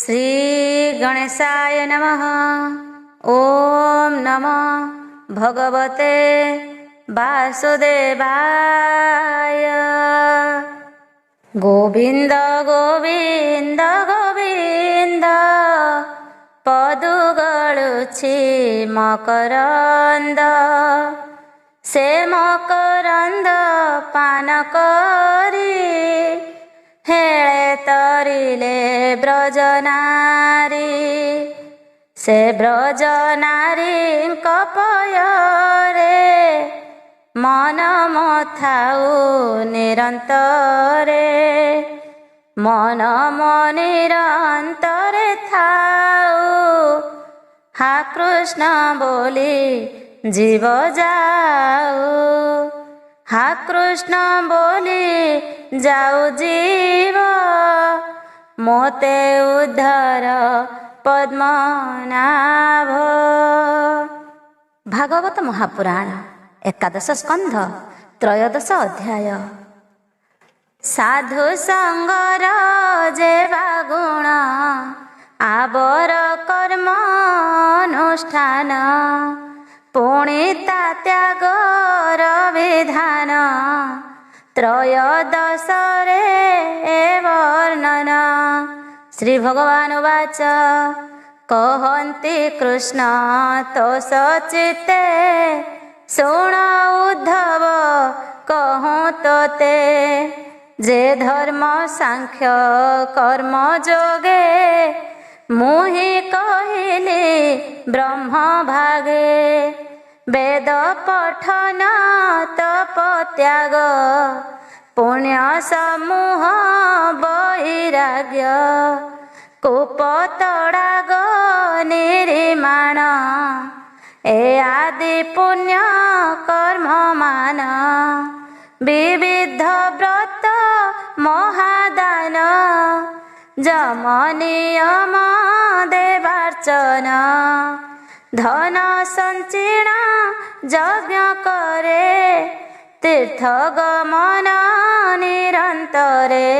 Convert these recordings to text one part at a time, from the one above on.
श्री गणेशाय नमः। ओम नमः भगवते वासुदेवाय। गोविंद गोविंद गोविंद पदुगळुछि मकरंद, से मकरंद पान करी हेळे तरिले ब्रजनारी। से ब्रजनारी कपयरे मन मथाउ निरंतरे, मन निरंतरे थाउ हा कृष्ण बोली जीव जाऊ। हा कृष्ण बोली जाऊ जीव, मोते उद्धार पद्मनाभ। भागवत महापुराण एकादश स्कंध त्रयोदश अध्याय। साधु संगर जेवा गुण आबर कर्म अनुष्ठान, पुणिता त्यागर विधान त्रयोदश रे वर्णन। श्री भगवान उवाच कहन्ति कृष्ण तो सचिते, शुण उद्धव कहूँ तोते। जे धर्म सांख्य कर्म जोगे, मुहि कहिली ब्रह्म भागे। वेद पठन तप त्याग, पुण्य समूह वैराग्य। कूप तड़ाग निर्माण, ए आदि पुण्य कर्म मान। विविध व्रत महादान, जम नियम देवार्चन। धन संचीर्ण यज्ञ करे, तीर्थ गमन निरंतरे।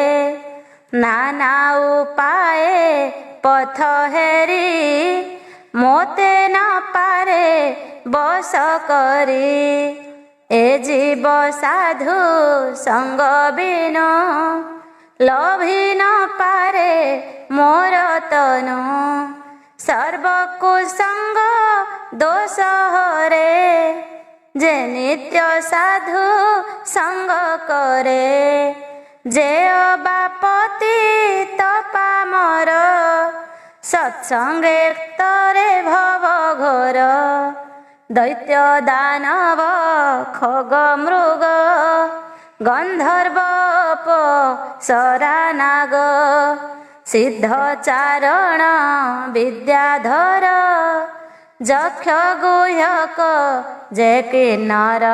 नाना उपाये पथ हेरी, मोते न पारे बस करी। ए जीव साधु संग बिनु, लभी न पारे मोर तनु। सर्वकुसंग दोष हरे, जे नित्य साधु संग करे। जे अबापति तपामर, सत्संगे तरे भव घोर। दैत्य दानव खग मृग, गंधर्व सरा नाग। सिद्ध चारण विद्याधर, जक्ष गुह्यक जे किन्नर।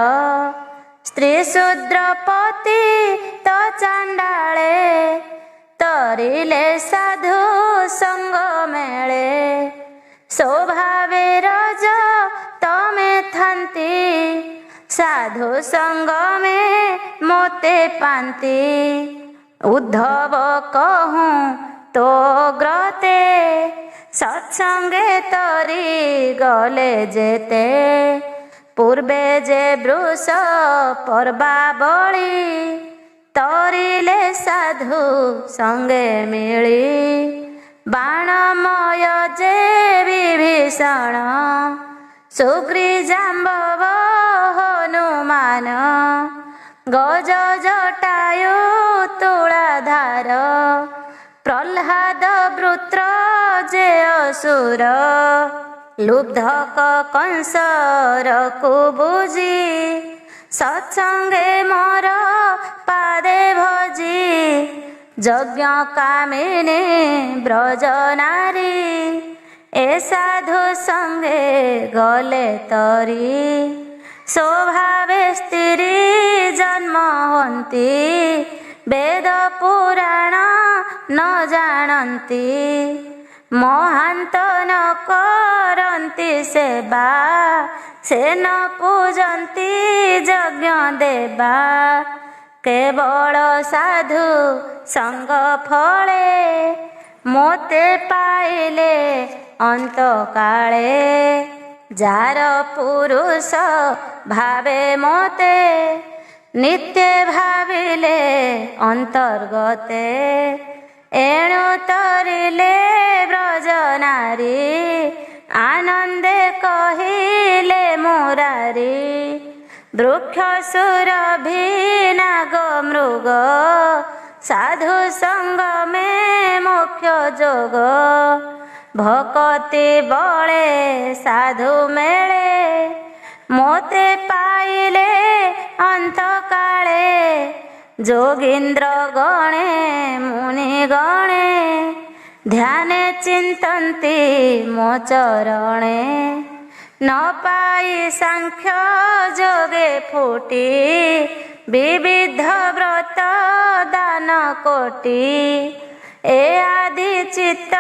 स्त्री शूद्र पति तो चांडाळे, तरिले साधु संग मेळे। स्वभावे रज तमे थांती, साधु संग में मोते पांती। उद्धव कहूँ तो ग्रते, सत्संगे तरी गले जेते। पूर्वे जे वृष पर्वावळी, तरिले साधु संगे मिली। बाणमय जे विभीषण, सुग्री जाम्बव हनुमान। गज जटायु तुलाधार, प्रह्लाद वृत्र जे असुर। लुब्धक कंस रकुबुझी, सत्संगे मोर पादे भजी। यज्ञ कामिनी ब्रजनारी, ए साधु संगे गले तरी। स्वभावे स्त्री जन्म हन्ति, वेद पुराण न जानन्ति। महान्त न करन्ति सेवा, से न पूजन्ति यज्ञ देवा। केवल साधु संग फले, मोते पाइले अंत काले जार पुरुष भावे मोते नित्य भाविले अंतर्गते एणु तरिले ब्रज नारी आनंदे कहिले मुरारी वृक्ष सुरभि नाग मृग साधु संग में मोक्ष जोग भक्ति बळे साधु मेळे मोते पाइले अंत काले जोगींद्र गणे मुनि गणे ध्याने चिंतन्ति मो चरणे न पाई सांख्य जोगे फूटी विविध व्रत दान कोटि ए आदि चित्त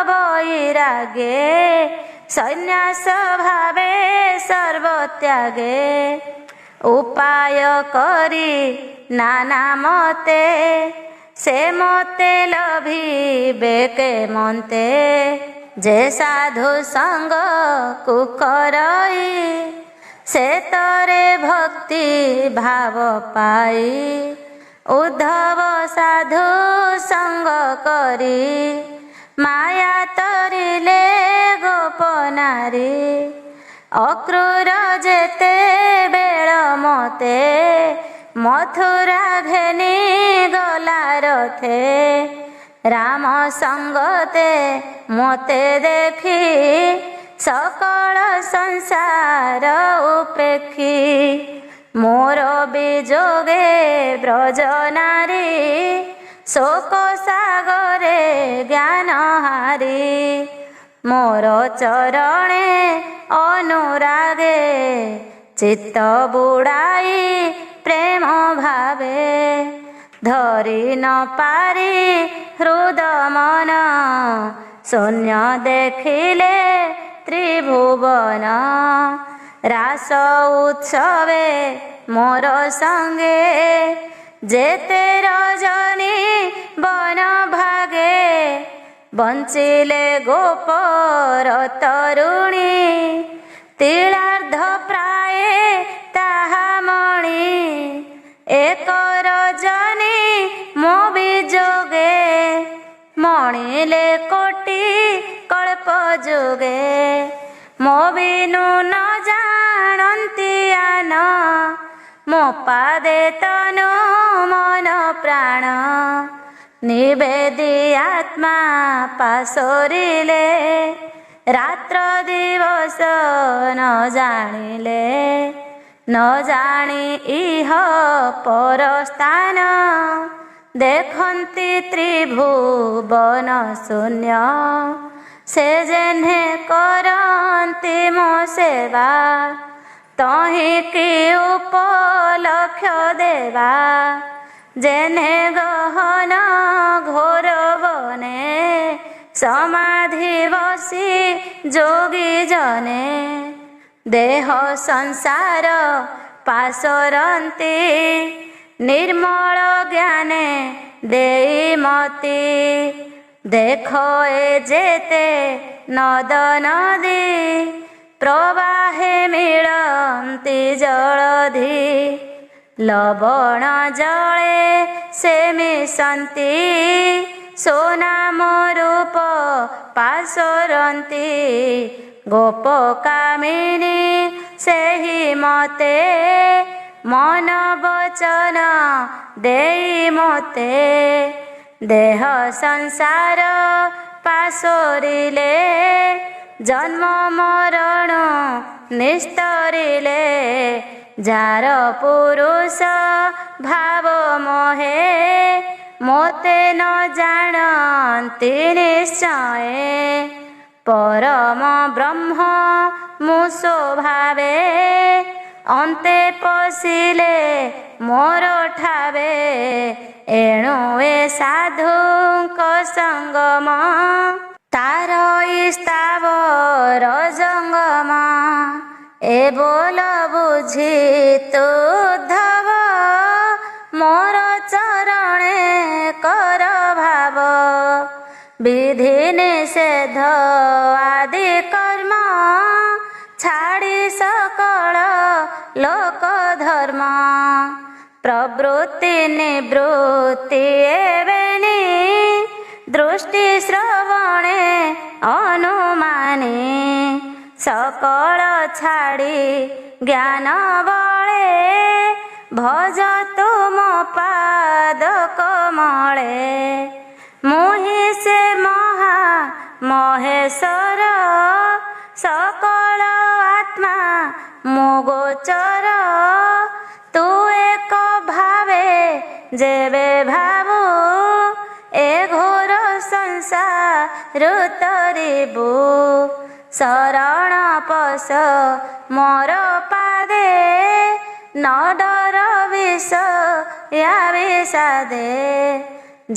वैरागे सन्यास भावे सर्वत्यागे उपाय करी नाना मते से मते लभिबे के मन्ते जे साधु संग कुकरई से तरे भक्ति भाव पाई उद्धव साधु संग करी माया तरिले गोप नारी अक्रूर जेते बेळ मते मथुरा घेनी गला रथे राम संगते मोते देखी सकल संसार उपेक्षी मोर बिजोगे ब्रज नारी शोक सागरे ज्ञान हारी मोर चरणे अनुरागे चित्त बुड़ाई प्रेम भावे धरी न पारी हृद मन शून्य देखिले त्रिभुवन रास उत्सवे मोर संगे जेते रजनी बन भागे बंचिले गोपर तरुणी तिलार्ध प्राय ताहा मणि एक रजनी मो बिजोगे मणिले कोटि कल्प जोगे मो बिनु न जानन्ति आन मो पादे तनु मन प्राण निवेदी आत्मा पासोरिले रात्र दिवस न जानिले न जानी इह पर स्थान देखन्ति त्रिभुवन शून्य से जेन्हे करन्ति मो सेवा तहि कि उपलक्ष देवा जेन्हे गहन घोर बने समाधि बसी जोगी जने देह संसार पासरन्ति निर्मल ज्ञाने देई मति देखो ए जेते नद नदी प्रवाहे मिलन्ति जलधि लवण जले से मिशन्ति सोनाम रूप पासरन्ति गोप कामिनी सेहि मते मन वचन देई मते देह संसार पासोरिले जन्म मरण निस्तरिले जार पुरुष भाव मोहे मोते न जानन्ति निश्चय परम ब्रह्म मु स्वभावे अन्ते पशिले मोर ठावे एणु ए साधुंक संगम तार स्थावर जंगम ए बोल बुझी तु धव मोर चरणे कर भाव विधि निषेध आदि कर्म छाड़ी सकल लोक धर्म प्रवृत्ति निवृत्ति एवेनी दृष्टि श्रवणे अनुमाने सकल छाड़ी ज्ञान बळे भज तुम पाद कमले मोहि से महा महेश्वर सकल आत्मा मुगोचर तू एक भावे जेबे भावु ए घोर संसार तरिबु शरण पस मोर पादे न डर विष या विषादे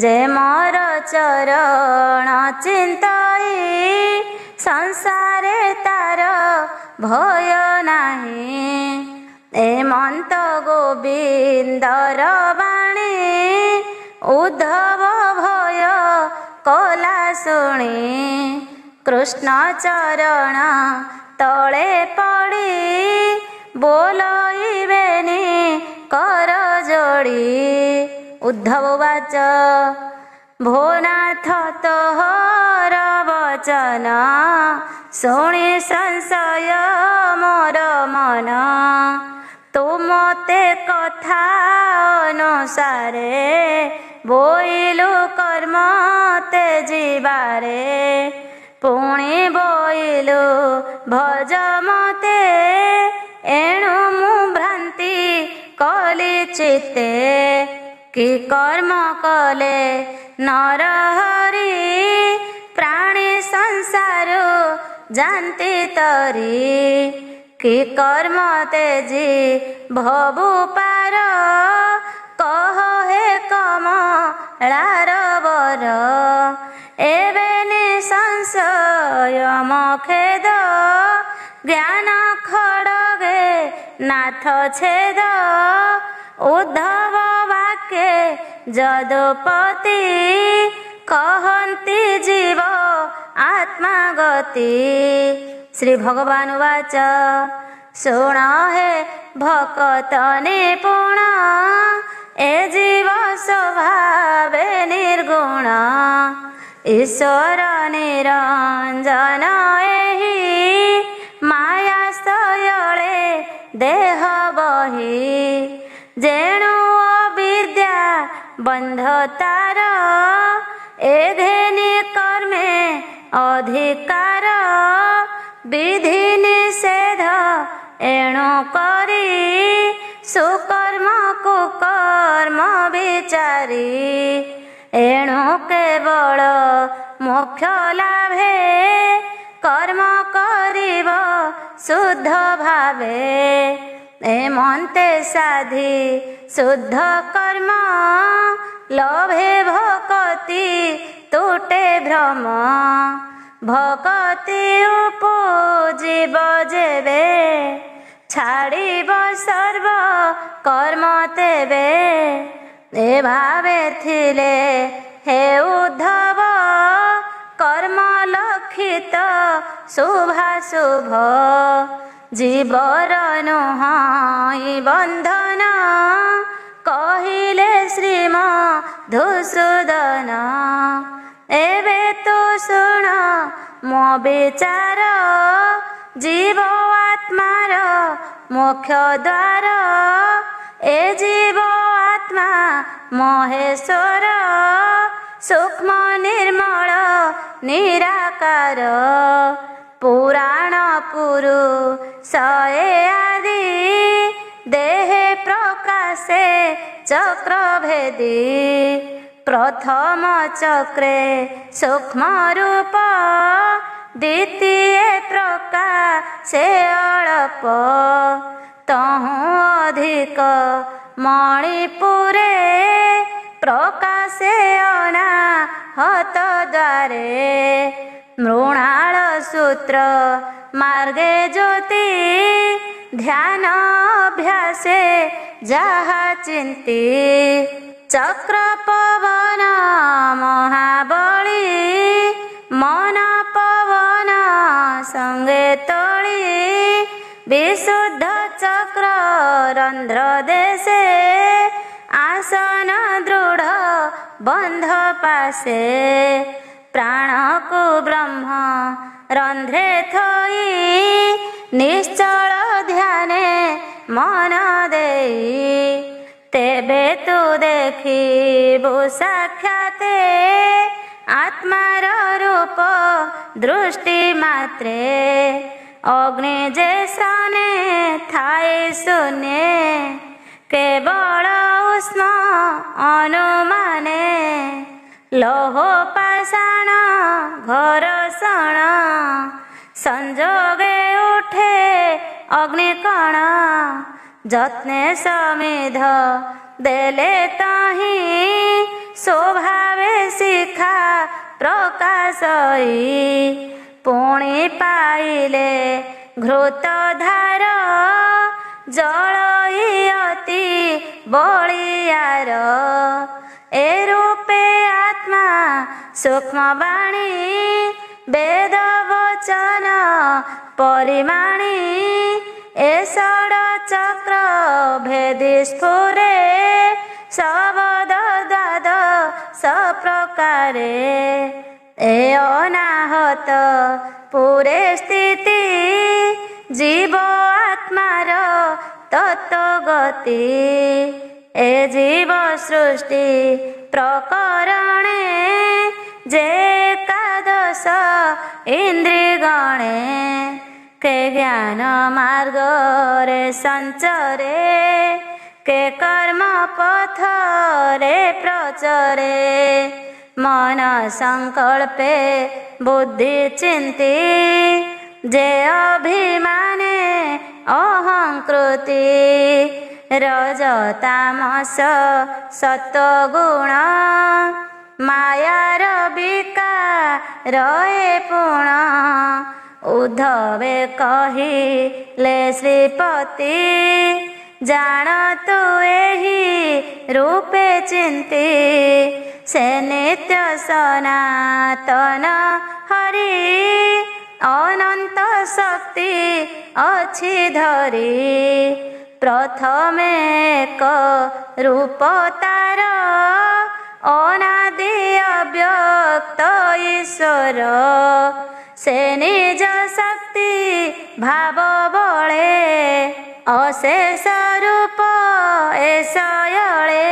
जे मोर चरण चिंतई संसारे तार भय नाही एमंत गोविंदर बाणी उद्धव भय कला शुणी कृष्ण चरण तले पड़ी बोलइबेनी कर जोड़ी उद्धव वाच भोनाथ तोहर वचन शुणी संशय मोर मन तू मते कथा अनुसारे बोइलु कर्म ते जीवारे पुणी बोइलु भज मते एणु मु भ्रांति कली चित्ते कि कर्म कले नर हरि प्राणी संसार जानती तरी कि कर्म तेजी भवु पार कह हे कमलार बर एबे निसंशय मखेद ज्ञान खड़गे नाथ छेद उद्धव वाक्ये जदुपति कहन्ति जीव आत्मा गति श्री भगवान वाच शुण हे भकत निपुण ए जीव स्वभावे निर्गुण ईश्वर निरंजन एहि माया स्थयले देह बहि जेणु अविद्या बंध तार एधेनि कर्मे अधिकार विधि निषेध एणु करी सुकर्म कुकर्म विचारी एणु केवल मोक्ष लाभे कर्म करिब शुद्ध भावे एमंते साधी शुद्ध कर्म लभे भक्ति तुटे भ्रम भक्ति उपजीव जेबे छाड़िब सर्व कर्म तेबे ए भावे थिले हे उद्धव कर्म लक्षित शुभाशुभ जीवर नुहाई बंधन कहिले श्रीमधुसूदन एबे तो शुण मो विचार जीव आत्मार मोक्ष द्वार ए जीव आत्मा महेश्वर सूक्ष्म निर्मल निराकार पुराण पुरुष आदि देहे प्रकाशे चक्रभेदी प्रथम चक्रे सूक्ष्म रूप द्वितीय प्रकाशे अल्प तहु अधिक मणिपुरे प्रकाशे अनाहत द्वारे मृणाल सूत्र मार्गे ज्योति ध्यान अभ्यासे जहा चिंती चक्र पवन महाबली रंध्र देशे आसन दृढ़ बंध पासे प्राण को ब्रह्म रंध्रे थई निश्चल ध्याने मन देई तेबे तू देखिबु साक्षाते आत्मार रूप दृष्टि मात्रे अग्नि जैसने थाए शून्य केवल उष्ण अनुमाने लोह पाषाण घरषण संजोगे उठे अग्निकण যত্নে সমিধ দেলে তাহি স্বভাবে শিখা প্রকাশই পুଣି পাইলে ঘৃতধার জলই অতি বলিয়ার এ রূপে আত্মা সূক্ষ্মবাণী বেদ বচন পরিমাণী ए षड चक्र भेदी स्फुरे शबद द्वाद सप्रकारे ए अनाहत पुरे स्थिति जीव आत्मार तत्वगति ए जीव सृष्टि प्रकरणे जे एकादश इंद्रियगणे के ज्ञान मार्ग रे संचरे के कर्म पथ रे प्रचरे मन संकल्पे बुद्धि चिंती जे अभिमाने अहंकृति रज तामस सत्वगुण मायार विकार ए पुण उद्धवे कहिले श्रीपति जान तू एहि रूपे चिंती से नित्य सनातन हरि अनंत शक्ति अछि धरी प्रथमे क रूप तार अनादि अव्यक्त ईश्वर से निज शक्ति भाव बले अशेष रूप एसयले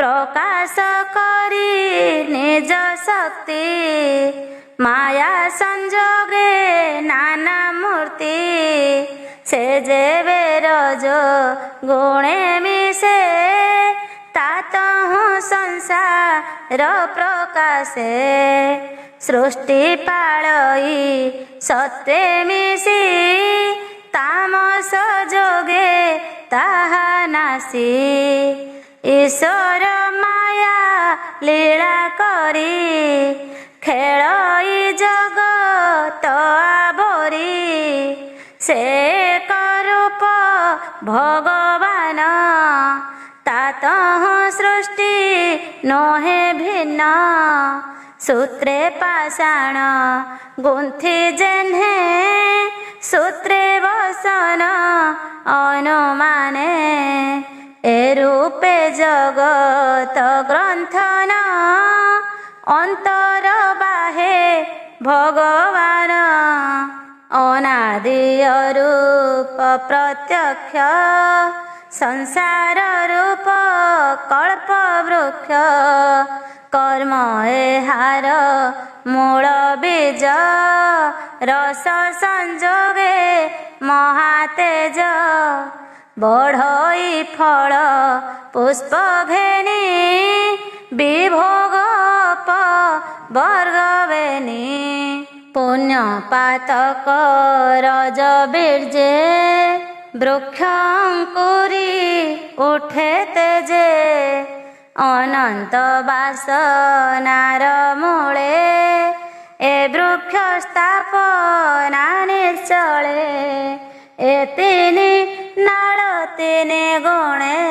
प्रकाश करी निज शक्ति माया संजोगे नाना मूर्ति से जेबे रजो गुणे मिसे तातहु संसार प्रकाशे सृष्टि पालई सत्वे मिशी तामस जोगे ताहा नासी ईश्वर माया लीला करी खेलई जगत आवरी से रूप भगवान तातः सृष्टि नोहे भिन्न सूत्रे पाषाण गुंथि जेन्हे सूत्रे वसन अनुमाने ए रूपे जगत ग्रंथन अंतर बाहे भगवान अनादि रूप प्रत्यक्ष संसार रूप कल्प वृक्ष कर्म एहार मूल बीज रस संजोगे महातेज बढ़ई फल पुष्प घेनी विभोग वर्ग बेनी पुण्य पातक रज बीर्जे वृक्ष अंकुरी उठे तेजे अनंत वासनार मूले ए वृक्ष स्थापना निश्चले ए तीनि नाल तीनि गुणे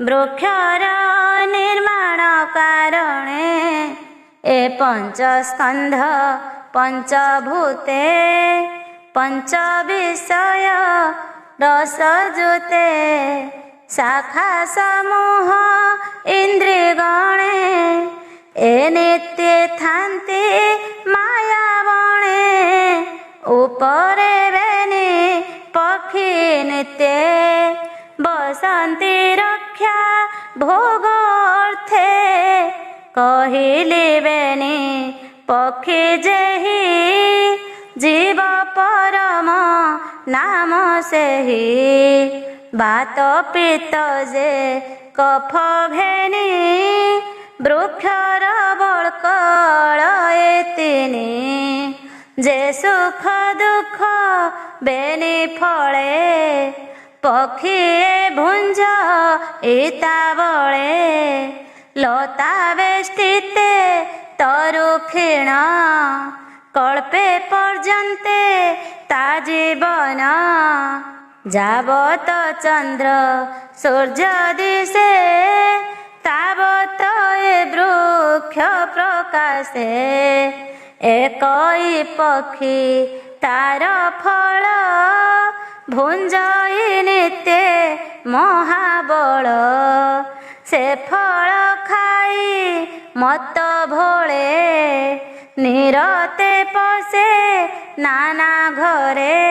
वृक्षर निर्माण कारणे ए पंचस्कंध पंचभूते पंच विषय रस जुते शाखा समूह इंद्रिय गणे ए नित्य थांती माया बणे उपरे बेनी पक्षी नित्य बसंती रक्षा भोग अर्थे कहली बेनी पक्षी जेहि जीव परम नाम सेहि बात पीत जे कफ घेनी वृक्षर बळकळ एतिनी जे सुख दुख बेनी फळे पक्षी भुंज इता बळे लता बेष्टिते तरु क्षीण कल्पे पर्यन्ते ता जीवन जावत चंद्र सूर्य दिशे तावत ए वृक्ष प्रकाशे एकई पक्षी तार फल भुंजई नित्य महाबल से फल खाई मत भोळे निरते पसे नाना घरे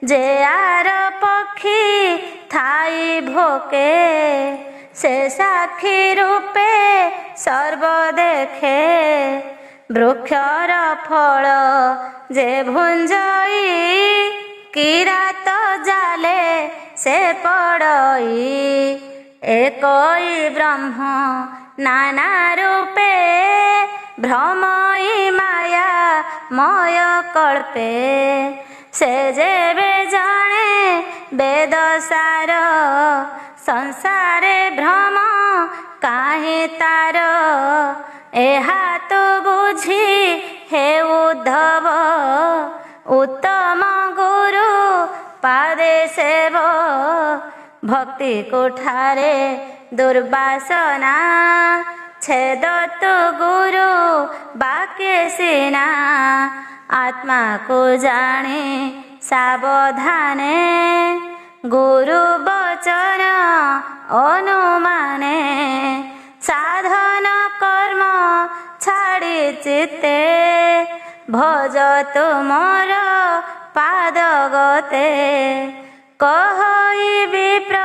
जे आर पक्षी थाई भोके से साक्षी रूपे सर्व देखे वृक्षर फल जे भुंजई किरात जाले से पड़ई एकई ब्रह्म नाना रूपे भ्रमई माया मय कल्पे से जेबे जाने वेद सार संसारे भ्रम काहे तार एहा तो बुझी हे उद्धव उत्तम गुरु पादे सेव भक्ति कोठारे दुर्वासना छेद तो गुरु बाक्य सीना आत्मा को जाने सावधाने गुरु वचन अनुमाने साधन कर्म छाड़ी चित्ते भज तुमर पाद गते कहई विप्र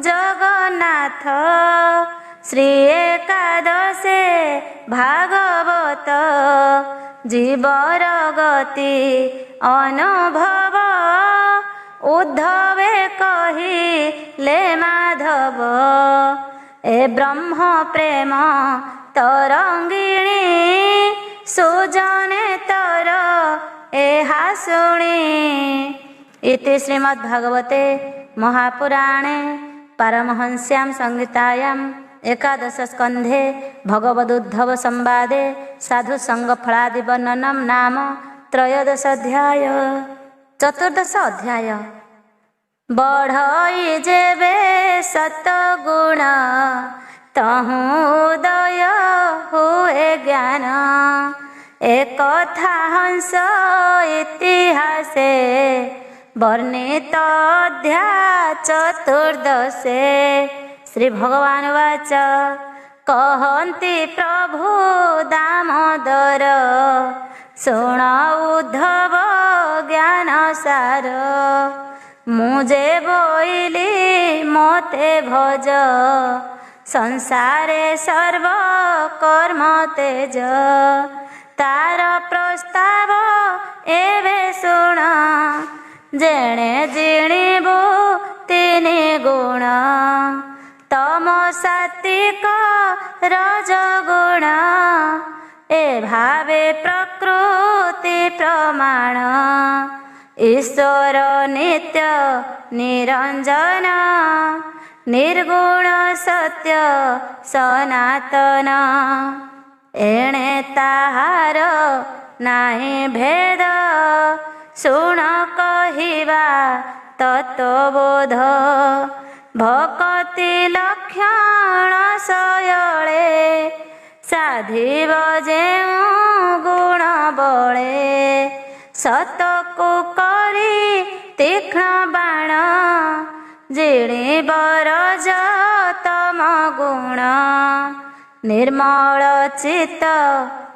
जगन्नाथ श्री एकादशे भागवत जीवर गति अनुभव उद्धवे कही ले माधव ए ब्रह्म प्रेम तरंगिणी सुजने तर एहा शुणी इति श्रीमद्भागवते महापुराणे पारमहंस्यां संहितायां एकादश स्कंधे भगवदुद्धव संवादे साधु संग फलादि वर्णनम नाम त्रयोदश अध्याय। चतुर्दश अध्याय बढ़ई जेबे सतगुण तहु उदय हुए ज्ञान एक कथा हंस इतिहासे वर्णित अध्याय चतुर्दशे। श्री भगवान वाच कहन्ति प्रभु दामोदर शुण उद्धव ज्ञान सार मुझे बोइली मोते भज संसारे सर्व कर्म तेज तार प्रस्ताव एवे शुण जेणे जिणिबु तिनि गुण तम सात्विक रजगुण ए भावे प्रकृति प्रमाण ईश्वर नित्य निरंजन निर्गुण सत्य सनातन एणे ताहार नाही भेद शुण कहिबा तत्वबोध भक्ति लक्षण सयळे साधिब जेउ गुण बळे सतकु करी ତୀକ୍ଷ୍ଣ ବାଣ ଜିଣିବର ତମ ଗୁଣ। ନିର୍ମଳ ଚିତ୍ତ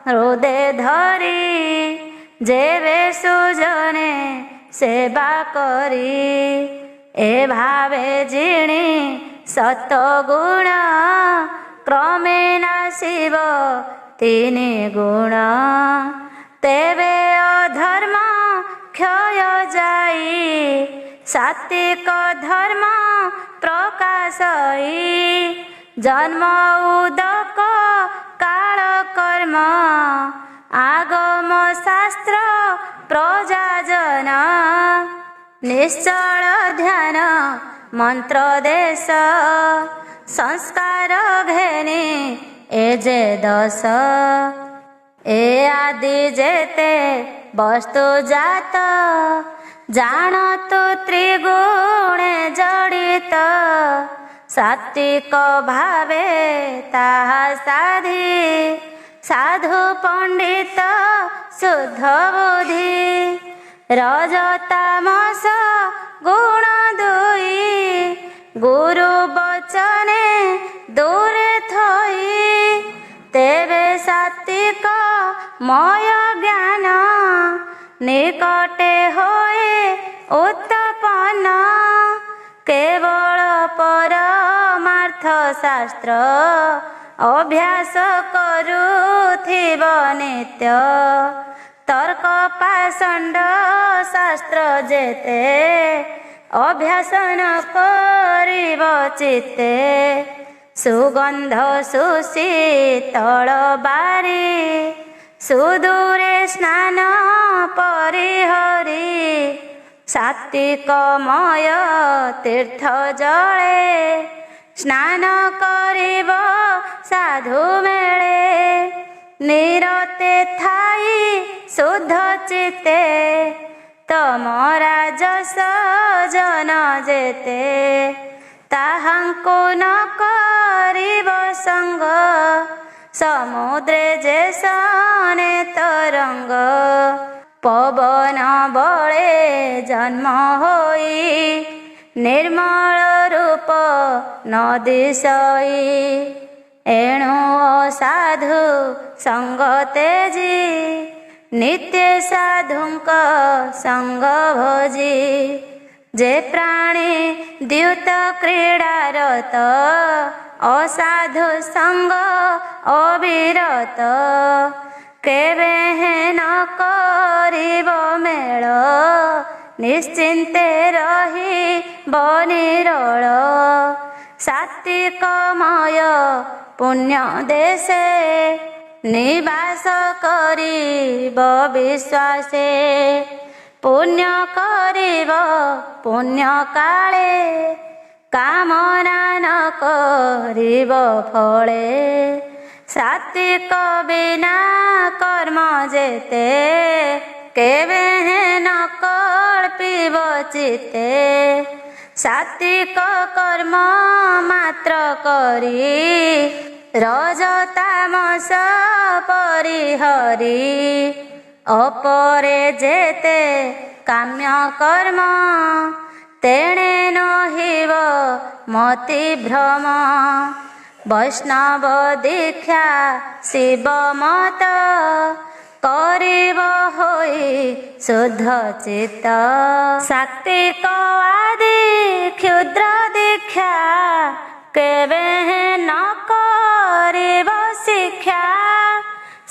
ହୃଦେ ଧରି ଯେବେ ସୁଜନେ ସେବା କରି। ଏ ଭାବେ ଜିଣି ସତ ଗୁଣ କ୍ରମେ ନାଶିବ ତିନି ଗୁଣ। ତେବେ ଅଧର୍ମ କ୍ଷୟ ଯାଇ ସାତ୍ତ୍ୱିକ ଧର୍ମ ପ୍ରକାଶଇ। ଜନ୍ମ ଉଦକ କାଳ କର୍ମ ଆଗମ ଶାସ୍ତ୍ର ପ୍ରଜାଜନ। ନିଶ୍ଚଳ ଧ୍ୟାନ ମନ୍ତ୍ର ଦେଶ ସଂସ୍କାର ଘେନି ଏ ଯେ ଦଶ। ଏ ଆଦି ଯେତେ ବস্তୁ ଜାତ ଜାଣତୁ ତ୍ରିଗୁଣେ ଜଡ଼ିତ। ସାତ୍ତ୍ୱିକ ଭାବେ ତାହା ସାଧି ସାଧୁ ପଣ୍ଡିତ ଶୁଦ୍ଧ ବୁଦ୍ଧି। ରଜ ତାମସ ଗୁଣ ଦୁଇ ଗୁରୁ ବଚନେ ଦୂରେ ଥୋଇ। ତେବେ ସାତ୍ତ୍ୱିକ ମୟ ଜ୍ଞାନ ନିକଟେ ହୋଏ ଉତ୍ପନ୍ନ। କେବଳ ପରମାର୍ଥ ଶାସ୍ତ୍ର ଅଭ୍ୟାସ କରୁଥିବ ନିତ୍ୟ। ତର୍କ ପାଷଣ୍ଡ ଶାସ୍ତ୍ର ଯେତେ ଅଭ୍ୟାସ ନ କରିବ ଚିତ୍ତେ। ସୁଗନ୍ଧ ସୁଶୀତଳ ବାରି ସୁଦୂରେ ସ୍ନାନ ପରିହରି। ସାତ୍ତ୍ୱିକମୟ ତୀର୍ଥ ଜଳେ ସ୍ନାନ କରିବ ସାଧୁ ମେଳେ। ନିରତେ ଥାଇ ଶୁଦ୍ଧ ଚିତ୍ତେ ତମ ରାଜସ ଜନ ଯେତେ। ତାହାଙ୍କୁ ନ କରିବ ସଙ୍ଗ ସମୁଦ୍ରେ ଯେ ସନେ ତରଙ୍ଗ। ପବନ ବଳେ ଜନ୍ମ ହୋଇ ନିର୍ମଳ ରୂପ ନ ଦିଶଇ। ଏଣୁ ଅସାଧୁ ସଙ୍ଗ ତେଜି ନିତ୍ୟ ସାଧୁଙ୍କ ସଙ୍ଗ ଭୋଜି। ଯେ ପ୍ରାଣୀ ଦ୍ୟୁତ କ୍ରୀଡ଼ାରତ ଅସାଧୁ ସଙ୍ଗ ଅବିରତ। କେବେ ନ କରିବ ମେଳ ନିଶ୍ଚିନ୍ତେ ରହିବ ନିରୋଳ। ସାତ୍ତ୍ୱିକମୟ ପୁଣ୍ୟ ଦେଶେ ନିବାସ କରିବ ବିଶ୍ୱାସେ। ପୁଣ୍ୟ କରିବ ପୁଣ୍ୟ କାଳେ କାମନା ନ କରିବ ଫଳେ। ସାତ୍ତ୍ୱିକ ବିନା କର୍ମ ଯେତେ କେବେ ନ କଳ୍ପିବ ଚିତ୍ତେ। ସାତ୍ତ୍ୱିକ କର୍ମ ମାତ୍ର କରି ରଜ ତାମସ ପରିହରି। ଅପରେ ଯେତେ କାମ୍ୟ କର୍ମ ତେଣେ ନହିବ ମତି ଭ୍ରମ। ବୈଷ୍ଣବ ଦୀକ୍ଷା ଶିବ ମତ କରିବ ହୋଇ ଶୁଦ୍ଧ ଚିତ୍ତ। ସାତ୍ତ୍ୱିକ ଆଦି କ୍ଷୁଦ୍ର ଦୀକ୍ଷା କେବେ ନ କରିବ ଶିକ୍ଷା।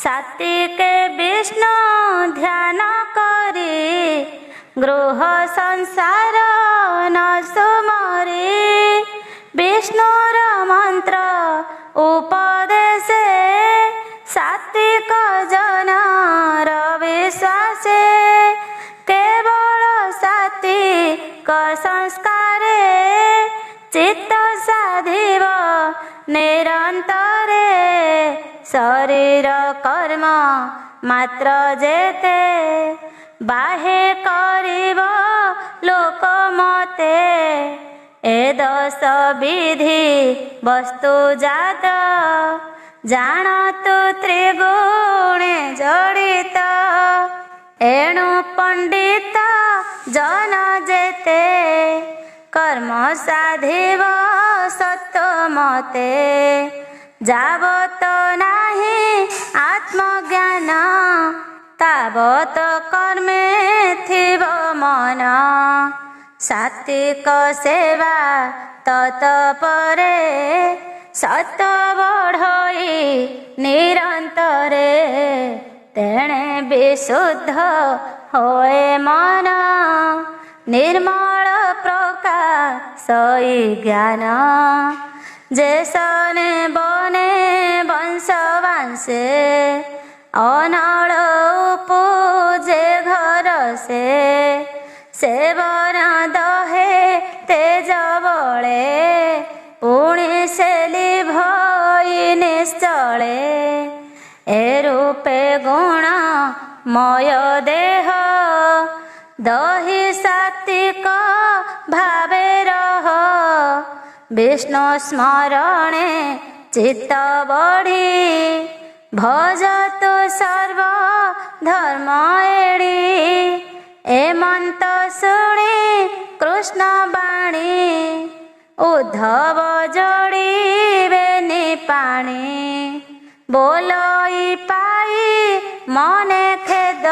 ସାତ୍ତ୍ୱିକେ ବିଷ୍ଣୁ ଧ୍ୟାନ କରି ଗୃହ ସଂସାର ନ ସୁମରି। ବିଷ୍ଣୁର ମନ୍ତ୍ର ଉପଦେଶେ ସାତ୍ତ୍ୱିକ ଜନର ବିଶ୍ୱାସେ। କେବଳ ସାତ୍ତ୍ୱିକ ସଂସ୍କାରେ ଚିତ୍ତ ସାଧିବ ନିରନ୍ତରେ। ଶରୀର କର୍ମ ମାତ୍ର ଯେତେ ବାହେ କରିବ ଲୋକ ମତେ। ଏ ଦଶ ବିଧି ବস্তୁ ଜାତ ଜାଣତୁ ତ୍ରିଗୁଣେ ଜଡ଼ିତ। ଏଣୁ ପଣ୍ଡିତ जन जेते कर्म साधिब सत्व मते जावत नाही आत्मज्ञान तावत कर्मे थिब मन सात्विक सेवा तत्परे सत बढ़ई निरंतरे तेणे विशुद्ध होए मन निर्मल प्रकाशई ज्ञान जैसने बने वंशवांशे अनल पूजे घर से सेवन दहे तेज बळे पुणी सेली भई निश्चले ए रूपे गुण मय देह दहि सात्विक भावे रह विष्णु स्मरणे चित्त बढ़ी भजतु सर्व धर्म एड़ी एमंत शुणी कृष्ण बाणी उद्धव जोड़ीबेनि पाणी बोलई पाई मने खेद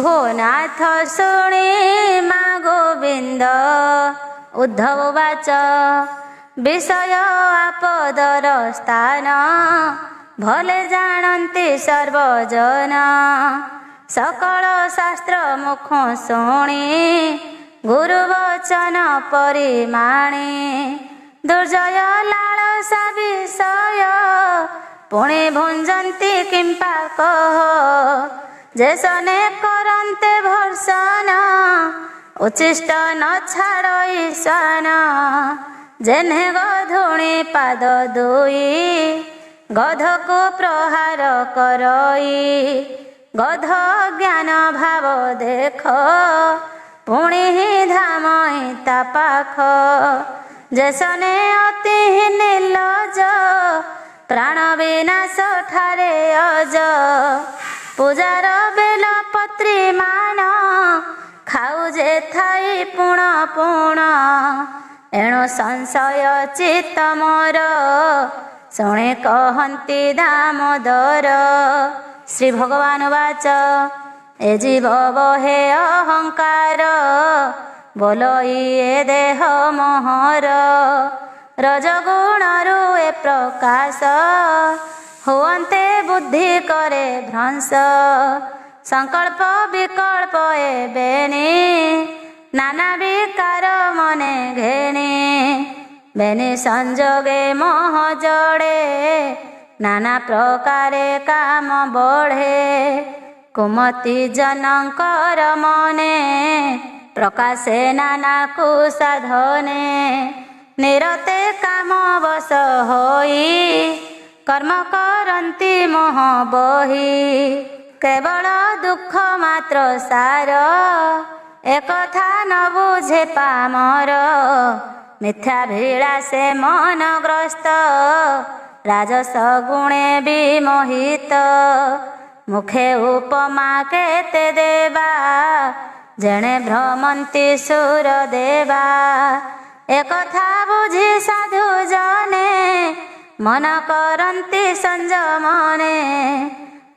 भूनाथ शुणी मा गोविंद उद्धव वाच विषय आपदर स्थान भले जानती सर्वजन सकल शास्त्र मुख शुणी गुरुवचन परिमाणी दुर्जय लालसा विषय पुणे भुंजंती किंपा कह जैसने करन्ते भर्सन उच्छिष्ट न छाड़ ईशान जेने गधुणी पाद दुई गध को प्रहार करई गध ज्ञान भाव देख पुणी ही धाम ता पाख जैसने अति निर्लज प्राण विनाश ठारे अज पूजार बेल पत्री मान खाऊ जे थाई पुण पुण एणु संशय चित्त मोर शुणे कहन्ति दामोदर श्री भगवान वाच ए जीव बहे अहंकार बोलई ए देह मोहर रजगुण ए प्रकाश हुअन्ते बुद्धि करे भ्रंश संकल्प विकल्प ए बेनी नाना विकार मने घेनी बेनी संजोगे मोह जोड़े नाना प्रकारे काम बढ़े कुमति जनकर मने प्रकाशे नाना कुसाधने निरते काम बस होई कर्म करन्ति मोह बही केवल दुख मात्र सार एकथा न बुझे पामर मिथ्या भिलासे मनग्रस्त राजस गुणे विमोहित मुखे उपमा केते देवा जेणे भ्रमन्ति सुर देवा एकथा बुझी साधु जने मन करन्ति संयमने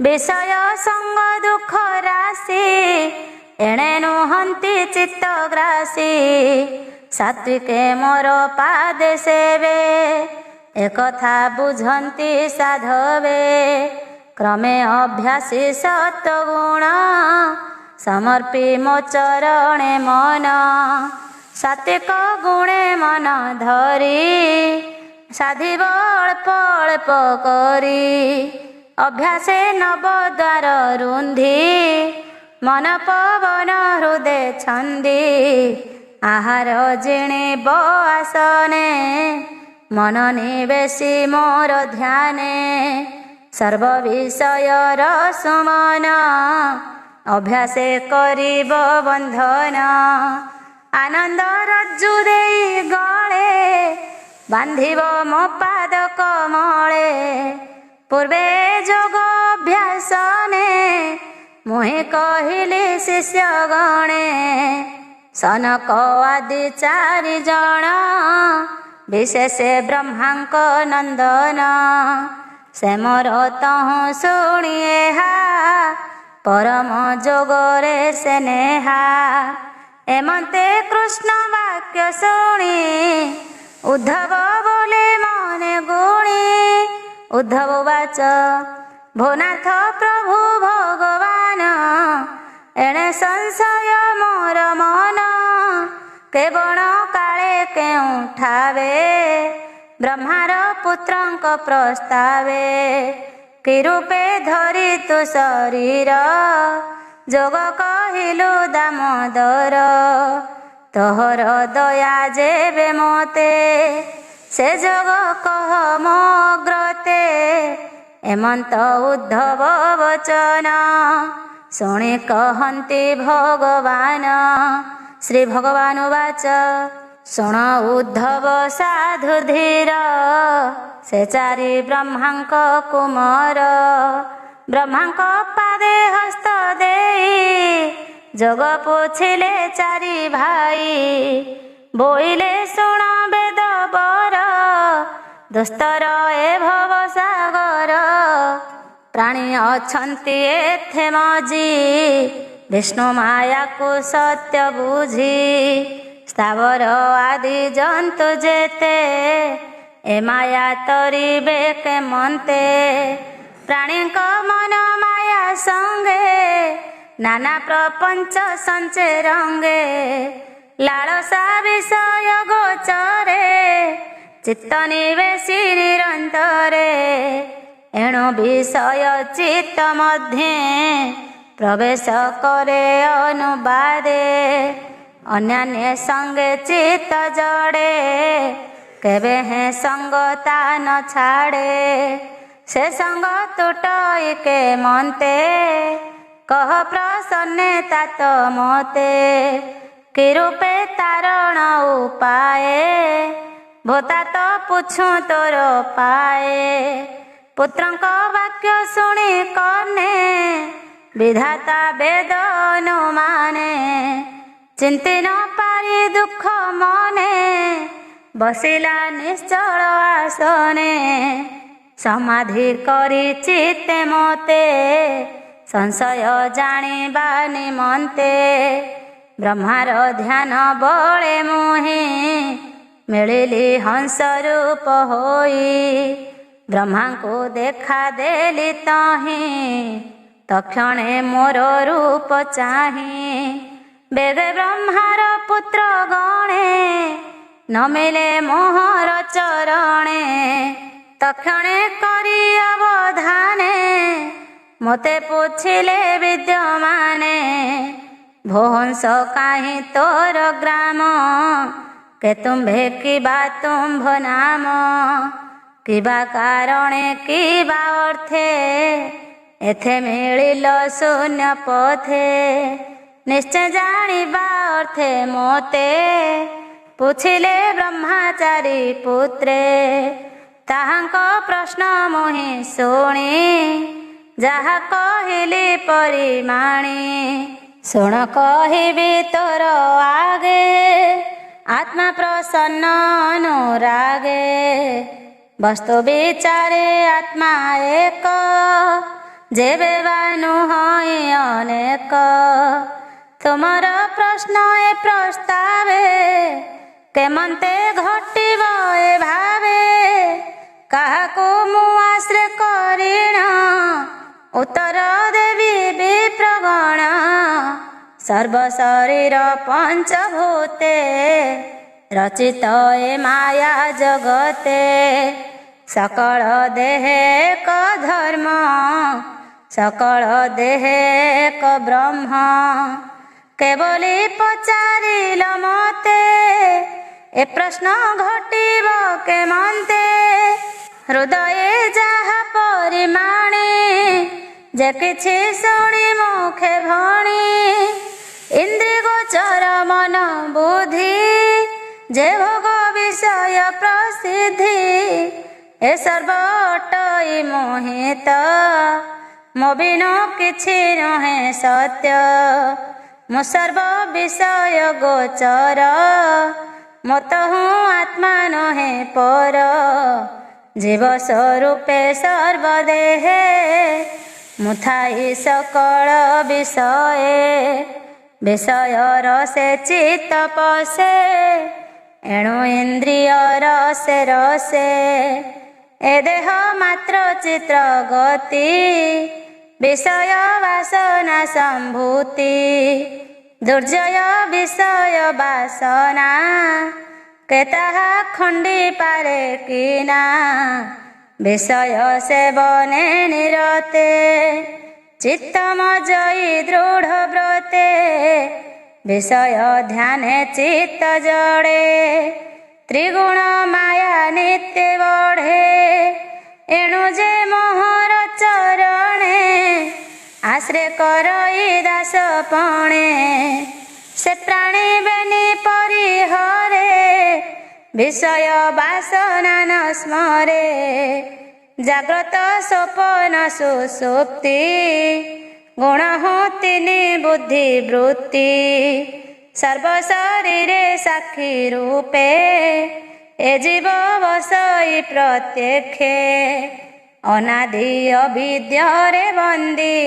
विषय संग दुख राशि एणे नुहन्ति चित्तग्रासी सात्विके मोर पादे सेवे एकथा बुझन्ति साधवे क्रमे अभ्यासी सत्वगुण समर्पी मो चरणे मन सात्विक गुणे मन धरी साधिब अल्प अल्प करी अभ्यासे नवद्वार रुंधी मन पवन हृदय छंदी आहार जिणीब आसने मन निवेशी मोर ध्याने सर्व विषयर सुमन अभ्यासे करिब बंधन आनंद रज्जु देई गळे बांधिब मो पाद कमळे पूर्वे जोग अभ्यासने मुहे कहिले शिष्य गणे सनक आदि 4 जण विशेष ब्रह्मांक नंदन से मोर तहु शुणिए परम जोगरे से नेहा एमंते कृष्ण वाक्य शुणी उद्धव बोले मने गुणी उद्धव वाच भोनाथ प्रभु भगवान एणे संशय मोर मन केवण काले केउठावे ब्रह्मार पुत्रंक प्रस्तावे कि रूपे धरि तु शरीर जोग कहिलु दामोदर तोहर दया जेबे मोते से जोग कह मोग्रते एमंत उद्धव वचन शुणी कहन्ति भगवान श्री भगवान वाच शुण उद्धव साधु धीर से 4 ब्रह्मांक कुमार ब्रह्मांक पादे हस्त देई जोग पोछिले 4 भाई बोइले शुण वेद बर दुस्तर ए भव सागर प्राणी अछंती एथे मजी विष्णु माया को सत्य बुझी स्थावर आदि जंतु जेते ए माया तरिबे के मनते प्राणी को मन माया संगे नाना प्रपंच संचे रंगे लालसा विषय गोचरे चित्त निवेशी निरंतरे एणु विषय चित्त मध्ये प्रवेश करे अनुबादे अन्यान्य संगे चित्त जड़े केबे है संगता न छाड़े से संग टूटई के मनते कह प्रसन्ने तात मते कि रूपे तारण उपाय भोता तो पूछू तोर पाए पुत्रंक वाक्य शुणी कने विधाता वेद अनुमाने चिंती न पारी दुख मने बसिला निश्चल आसने समाधि करी चित्ते मते संशय जानिबा निमन्ते ब्रह्मार ध्यान बळे मुहि मिलिली हंस रूप होई ब्रह्मा को देखा देली तही तक्षणे मोर रूप चाही बेगे ब्रह्मार पुत्र गणे न मिले मोहर चरणे तक्षणे करी अवधाने मते पूछिले विद्यमाने भोहंस काहि तोर ग्राम के तुम्भे किबा तुम्भ नाम किबा कारणे किबा अर्थे एथे मिलिल शून्य पथे निश्चय जानिबा अर्थे मोते पूछिले ब्रह्मचारी पुत्रे ताहांक प्रश्न मुहि शुणी जहा कहिली परिमाणी शुण कहिबी तोर आगे आत्मा प्रसन्न अनुरागे वस्तु विचारे आत्मा एक जेबे बानु हई अनेक तुमर प्रश्न ए प्रस्तावे केमंते घटिब ए भावे काहाको मु आश्रय करिण उत्तर देवी विप्रगण सर्व शरीर पंचभूते रचित ए माया जगते सकल देहे क धर्म सकल देहे क ब्रह्म केवली पचारिल मते ए प्रश्न घटिब केमंते हृदय जहा परिमाणे जे किछि शुणी मुखे भणी इंद्रिय गोचर मन बुद्धि जे भोग विषय प्रसिद्धि ए सर्वटई मोहित ମୋ ବିନୁ କିଛି ନୁହେଁ ସତ୍ୟ, ମୁଁ ସର୍ବ ବିଷୟ ଗୋଚର, ମୋତ ହୁଁ ଆତ୍ମା ନୁହେଁ ପର, ଜୀବ ସ୍ୱରୂପେ ସର୍ବଦେହେ, ମୁଁ ଥାଇ ସକଳ ବିଷୟେ, ବିଷୟ ରସେ ଚିତ୍ତ ପଶେ, ଏଣୁ ଇନ୍ଦ୍ରିୟ ରସେ ରସେ, ଏ ଦେହ ମାତ୍ର ଚିତ୍ର ଗତି, ବିଷୟ ବାସନା ସମ୍ଭୂତି, ଦୁର୍ଜୟ ବିଷୟ ବାସନା, କେ ତାହା ଖଣ୍ଡି ପାରେ କିନା, ବିଷୟ ସେବନେ ନିରତେ, ଚିତ୍ତ ମଜଇ ଦୃଢ଼ ବ୍ରତେ, ବିଷୟ ଧ୍ୟାନେ ଚିତ୍ତ ଜଡ଼େ, ତ୍ରିଗୁଣ ମାୟା ନିତ୍ୟ ବଢ଼େ, ଏଣୁ ଯେ ମୋହର ଚରଣେ, ଆଶ୍ରୟ କରଇ ଦାସ ପଣେ, ସେ ପ୍ରାଣୀ ବେନି ପରିହରେ, ବିଷୟ ବାସନା ନ ସ୍ମରେ, ଜାଗ୍ରତ ସ୍ୱପନ ସୁଷୁପ୍ତି, ଗୁଣ ହୁଁ ତିନି ବୁଦ୍ଧି ବୃତ୍ତି, ସର୍ବ ଶରୀରେ ସାକ୍ଷୀ ରୂପେ, ଏ ଜୀବ ବସଇ ପ୍ରତ୍ୟକ୍ଷେ, ଅନାଦି ଅବିଦ୍ୟରେ ବନ୍ଦୀ,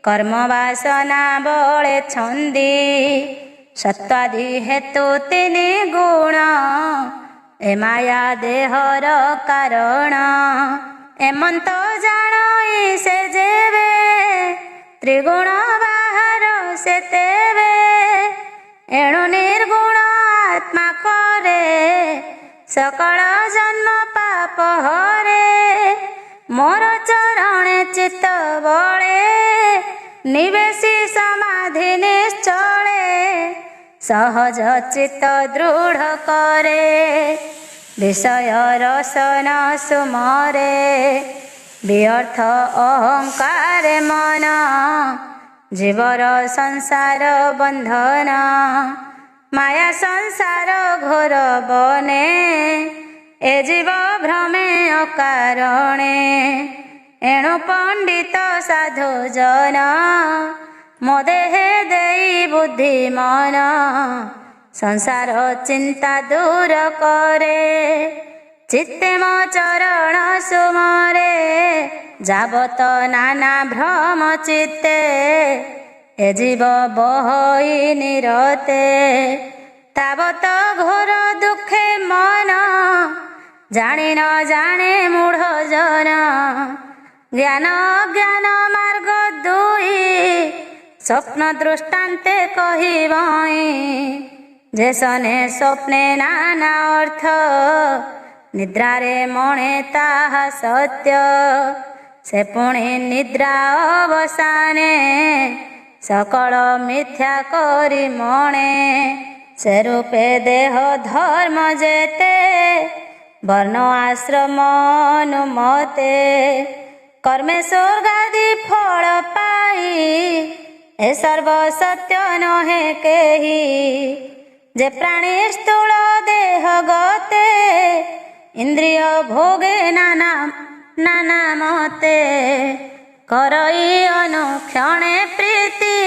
କର୍ମ ବାସନା ବଳେ ଛନ୍ଦି, ସତ୍ୱାଦି ହେତୁ ତିନି ଗୁଣ, ଏ ମାୟା ଦେହର କାରଣ, ଏମନ୍ତ ଜାଣଇ ସେ ଯେବେ, ତ୍ରିଗୁଣ ବାହାର ସେ ତେବେ, ଏଣୁ ନିର୍ଗୁଣ ଆତ୍ମା କରେ, ସକଳ ଜନ୍ମ ପାପ ହରେ, ମୋର ଚରଣେ ଚିତ୍ତ ବଳେ, ନିବେଶି ସମାଧି ନିଶ୍ଚଳେ, ସହଜ ଚିତ୍ତ ଦୃଢ଼ କରେ, ବିଷୟ ରସନ ସୁମରେ, ବ୍ୟର୍ଥ ଅହଙ୍କାର ମନ, ଜୀବର ସଂସାର ବନ୍ଧନ, ମାୟା ସଂସାର ଘୋର ବନେ, ଏ ଜୀବ ଭ୍ରମେ ଅକାରଣେ, ଏଣୁ ପଣ୍ଡିତ ସାଧୁ ଜନ, ମୋ ଦେହେ ଦେଇ ବୁଦ୍ଧି ମନ, ସଂସାର ଚିନ୍ତା ଦୂର କରେ, ଚିତ୍ତେ ମୋ ଚରଣ ସୁମରେ, ଯାବତ ନାନା ଭ୍ରମ ଚିତ୍ତେ, ଏ ଜୀବ ବହଇ ନିରତେ, ତାବତ ଘୋର ଦୁଃଖେ ମନ, ଜାଣି ନ ଜାଣେ ମୂଢ଼ ଜନ, ଜ୍ଞାନ ଅଜ୍ଞାନ ମାର୍ଗ ଦୁଇ, ସ୍ୱପ୍ନ ଦୃଷ୍ଟାନ୍ତେ କହିବଇଁ, ଯେ ସନେ ସ୍ୱପ୍ନେ ନାନା ଅର୍ଥ, ନିଦ୍ରାରେ ମଣେ ତାହା ସତ୍ୟ, ସେ ପୁଣି ନିଦ୍ରା ଅବସାନେ, ସକଳ ମିଥ୍ୟା କରି ମଣେ, ସେ ରୂପେ ଦେହ ଧର୍ମ ଯେତେ, ବର୍ଣ୍ଣ ଆଶ୍ରମ ଅନୁମତେ, କର୍ମେ ସ୍ୱର୍ଗାଦି ଫଳ ପାଇ, ଏ ସର୍ବ ସତ୍ୟ ନୁହେଁ କେହି, ଯେ ପ୍ରାଣୀ ସ୍ଥୂଳ ଦେହ ଗତେ, ଇନ୍ଦ୍ରିୟ ଭୋଗେ ନାନା ନାନା ମତେ, କରଇ ଅନୁକ୍ଷଣେ ପ୍ରୀତି,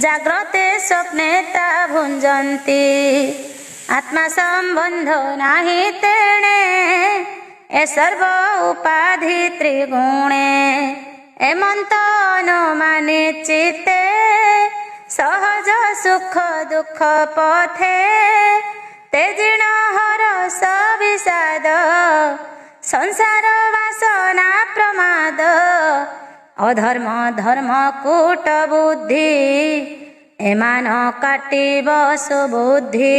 ଜାଗ୍ରତେ ସ୍ୱପ୍ନେ ତା ଭୁଞ୍ଜନ୍ତି, ଆତ୍ମା ସମ୍ବନ୍ଧ ନାହିଁ ତେଣେ, ଏ ସର୍ବ ଉପାଧି ତ୍ରିଗୁଣେ, ଏମନ୍ତ ଅନୁମାନି ଚିତ୍ତେ, ସହଜ ସୁଖ ଦୁଃଖ ପଥେ, ତେଜିଣ ହରସ ବିଷାଦ, ସଂସାର ବାସନା ପ୍ରମାଦ, ଅଧର୍ମ ଧର୍ମ କୂଟ ବୁଦ୍ଧି, ଏମାନ କାଟିବ ସୁବୁଦ୍ଧି,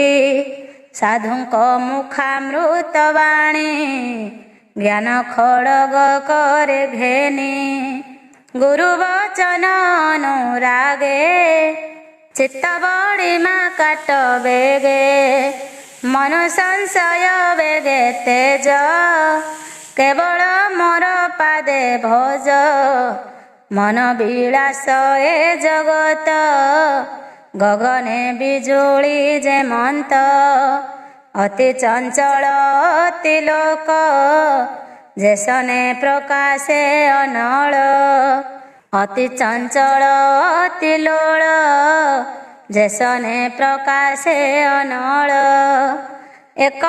ସାଧୁଙ୍କ ମୁଖାମୃତ ବାଣୀ, ଜ୍ଞାନ ଖଡ଼ଗ କରେ ଘେନି, ଗୁରୁ ବଚନ ଅନୁରାଗେ, ଚିତ୍ତ ବଡ଼ିମା କାଟ ବେଗେ, ମନୁ ସଂଶୟ ବେଗେ ତେଜ, କେବଳ ମୋର ପାଦେ ଭଜ, ମନ ବିଳାସ ଏ ଜଗତ, ଗଗନେ ବିଜୁଳି ଯେମନ୍ତ, ଅତି ଚଞ୍ଚଳ ଅତି ଲୋକ, जेसने प्रकाशे अनल अति चंचल अति लोल जेसने प्रकाशे अनल एक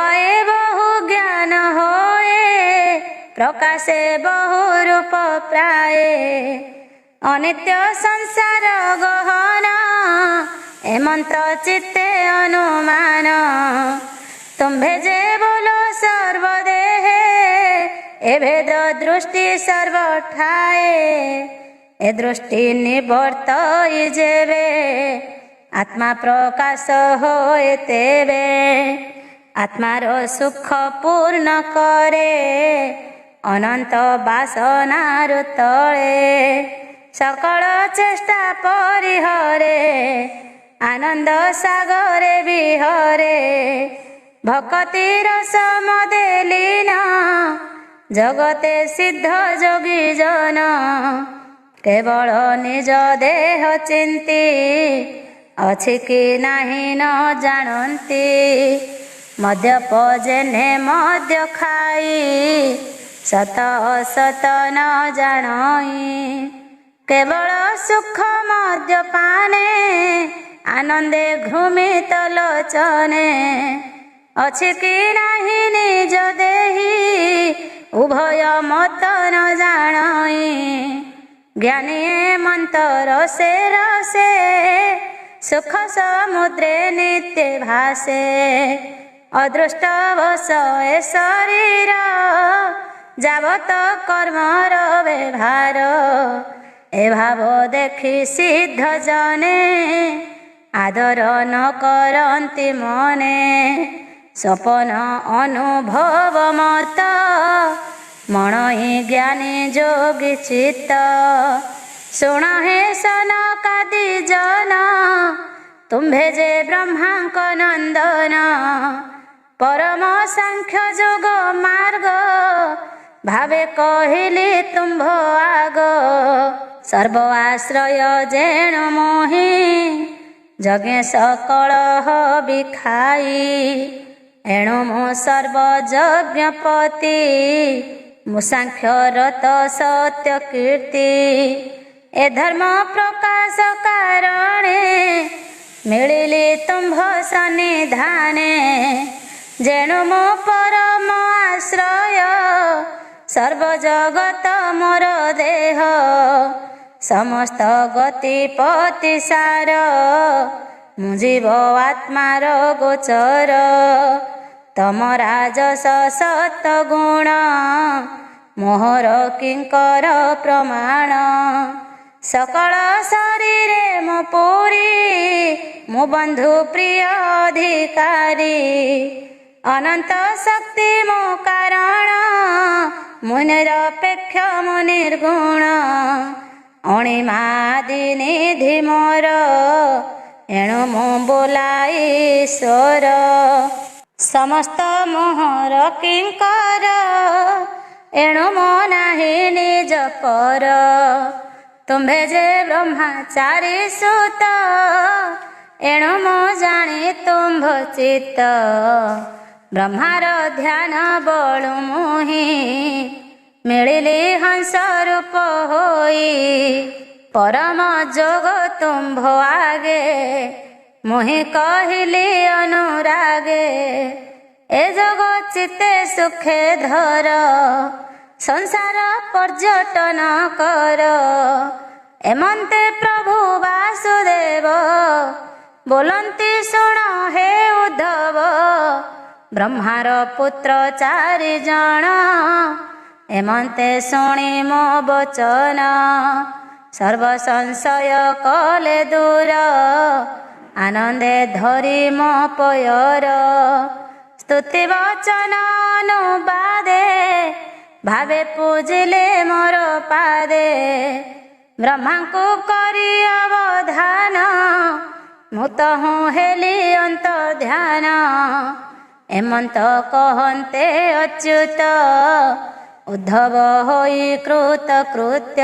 बहु ज्ञान होए प्रकाशे बहु रूप प्राय अनित्य संसार गहन एमंत चित्ते अनुमान तुम्भे जे बोलो सर्वदेहे ए भेद दृष्टि सर्वठाए ए दृष्टि निवर्त जेबे आत्मा प्रकाश होए तेबे आत्मार सुख पूर्ण करे अनंत बासनार तले सकल चेष्टा परिहरे आनंद सागरे विहरे भक्तिर समदे लीन जगते सिद्ध जोगी जन केवल निज देह चिंती अछि कि नाही न जानती मद्यप जेने मद्य खाई सत असत न जानई केवल सुख मद्यपाने आनंदे घृमित लोचने अछि कि नाही निज देही उभय मत न जानई ज्ञानी मंत रसे रसे सुख समुद्रे नित्य भासे अदृष्ट वश ए शरीर जावत कर्मर व्यवहार ए भाव देखि सिद्ध जने आदर न करन्ति मने सपन अनुभव मत मणि ज्ञानी जोगी चित्त शुण हे सनकादि जन तुम्भे जे ब्रह्मांक नंदन परम सांख्य जोग मार्ग भावे कहली तुम्भ आग सर्व आश्रय जेण मोहि जगे सकल बिखाई एणु मु सर्वयज्ञपति मु सांख्य रत सत्य कीर्ति ए धर्म प्रकाश कारणे मिलिली तुम्भ सन्निधाने जेणु मो परम आश्रय सर्व जगत मोर देह समस्त गतिपति सार मु जीव आत्मार गोचर तम राजस सत गुण मोहर किंकर प्रमाण सकल शरीरे मो पूरी मो बंधु प्रिय अधिकारी अनंत शक्ति मो कारण मुनिरपेक्ष मो निर्गुण अणिमादि निधि मोर एणु मो बोलाई स्वर समस्त मोहर किंकर एणु मो नाही निज पर तुम्भे जे ब्रह्मचारी सुत एणु मो जानी तुम्भ चित्त ब्रह्मार ध्यान बळु मुहि मिलिली हंस रूप होई परम जोग तुम्भ आगे मुहि कहली अनुरागे ए जग चित्ते सुखे धर संसार पर्यटन कर एमंते प्रभु वासुदेव बोलंती शुण हे उद्धव ब्रह्मार पुत्र चारि जण एमंते शुणी मो वचन सर्व संशय कले दूर आनंदे धरी मो पयर स्तुति वचन अनुबादे भावे पूजिले मोर पादे ब्रह्मा को करी अवधान मुत हूँ हेली अंत ध्यान एमंत कहन्ते अच्युत उद्धव होई कृत कृत्य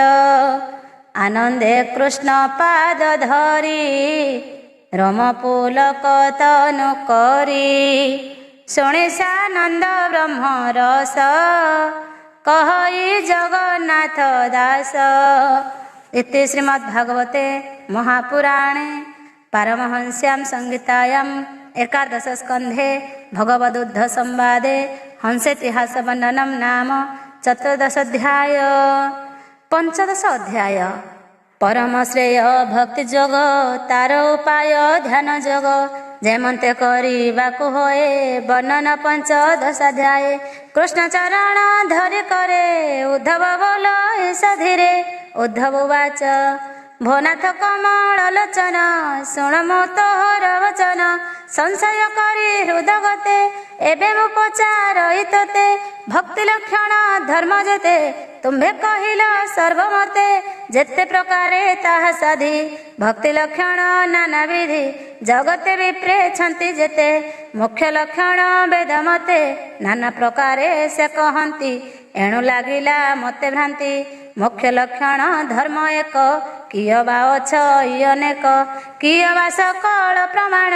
आनंदे कृष्ण पाद धरी रम पुलक तनु करी शुणी सानंद ब्रह्म रस कहई जगन्नाथ दास। इति श्रीमद्भागवते महापुराणे पारमहंस्यां संहितायां एकादश स्कन्धे भगवदुद्ध संवादे हंसेतिहास वर्णनं नाम चतुर्दशाध्याय। पंचदश अध्याय परम श्रेय भक्ति जोग तार उपाय ध्यान जोग जेमंते करिबाकु होए वर्णन पंचदशाध्याय। कृष्ण चरण धरि करे उद्धव बोल ईषधीरे। उद्धव उवाच भोनाथ कमल लोचन शुण मो तोहर वचन संशय करी हृदगते एबे मु पचारई तोते भक्ति लक्षण धर्म जेते तुम्भे कहिल सर्वमते जेते प्रकारे ताहा साधी भक्ति लक्षण नाना विधि जगते विप्रे छंती जेते मुख्य लक्षण वेद मते नाना प्रकारे से कहंती एणु लागिला मते भ्रांति मुख्य लक्षण धर्म एक किय बा अछ अनेक किय बा सकल प्रमाण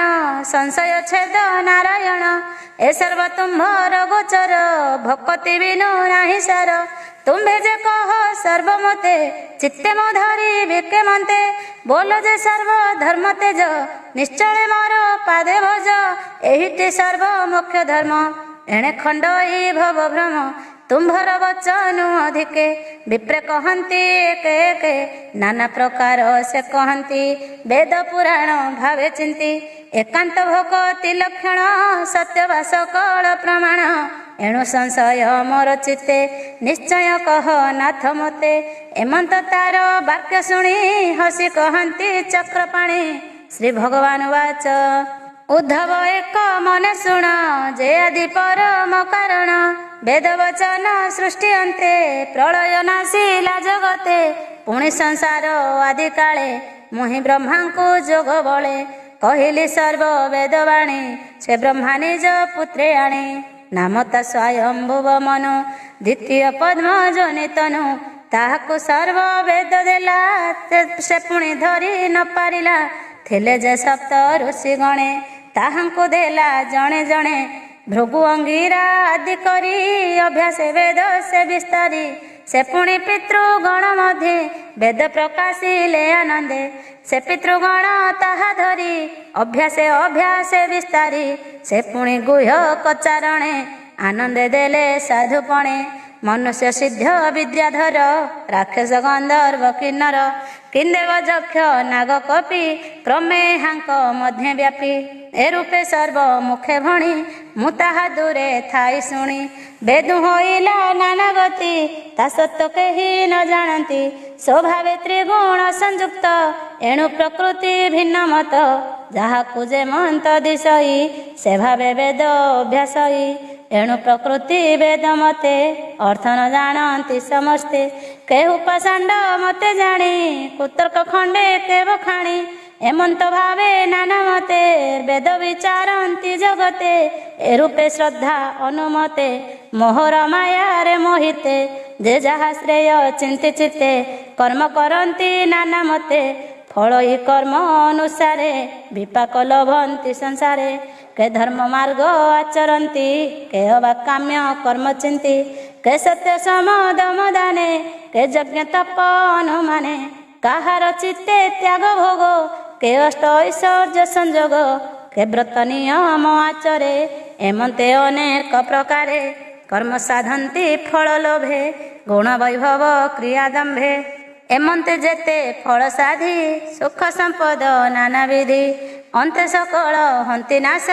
संशय छेद नारायण ए सर्व तुम्भर गोचर भक्ति बिनु नाही सार तुम्भे जे कह सर्वमते चित्ते मो धरी बिके मते बोल जे सर्व धर्म तेज निश्चय मोर पादे भज एहिटी सर्व मुख्य धर्म एणे खंडई भव भ्रम तुम्भर वचन अधिके विप्रे कहंती एक एक नाना प्रकार से कहंती वेद पुराण भावे चिंती एकांत भक्ति लक्षण सत्य वा सकल प्रमाण एणु संशय मोर चित्ते निश्चय कह नाथ मते एमंत तार वाक्य शुणी हसी कहंती चक्रपाणी। श्री भगवान वाच उद्धव एक मन शुण जे आदि परम कारण वेद वचन सृष्टि अंते प्रलय नाशिला जगते पुणी संसार आदि काले मुहि ब्रह्मा को जोग बळे कहली सर्व वेदवाणी से ब्रह्मा निज पुत्रे आणे नाम ता स्वयंभुव मनु द्वितीय पद्म जनितनु ताहाकु सर्व वेद देला से पुणी धरी न पारिला थिले जे सप्त ऋषि गणे ताहांकु देला जणे जणे भृगु अंगिरा आदि करी अभ्यास वेद से विस्तारी से पुणी पितृगण मध्ये वेद प्रकाशिले आनंदे से पितृगण ताहा धरी अभ्यासे अभ्यासे विस्तारी से पुणी गुह्य कचारणे आनंदे देले साधुपणे मनुष्य सिद्ध विद्याधर राक्षस गंधर्व किन्नर किंदेव जक्ष नाग कपि क्रमे हांक मध्य व्यापी ए रूपे सर्व मुखे भणी मु ताहा दूरे थाई शुणी वेदु होइला नाना गति ता सत्य केही न जानती स्वभावे त्रिगुण संयुक्त एणु प्रकृति भिन्न मत जाहाकु जे मंत दिशई से भावे वेद अभ्यासई एणु प्रकृति वेद मते अर्थ न जानती समस्ते केहु पाषांड मते जानी कुतर्क खंडे के बखाणी एमंत भावे नाना मते वेद विचारंती जगते ए रूपे श्रद्धा अनुमते मोहर माया रे मोहिते जे जहा श्रेय चिंती चित्ते कर्म करंती नाना मते फल ही कर्म अनुसारे विपाक लभंती संसारे के धर्म मार्ग आचरंती के अबा काम्य कर्म चिंती के सत्य सम दम दाने के यज्ञ तप अनुमाने काहार चित्ते त्याग भोग के अष्ट ऐश्वर्य संजोग के व्रत नियम आचरे एमंते अनेक प्रकारे कर्म साधंती फल लोभे गुण वैभव क्रिया दंभे एमंते जेते फल साधी सुख संपद नाना विधि अंते सकल हंती नाश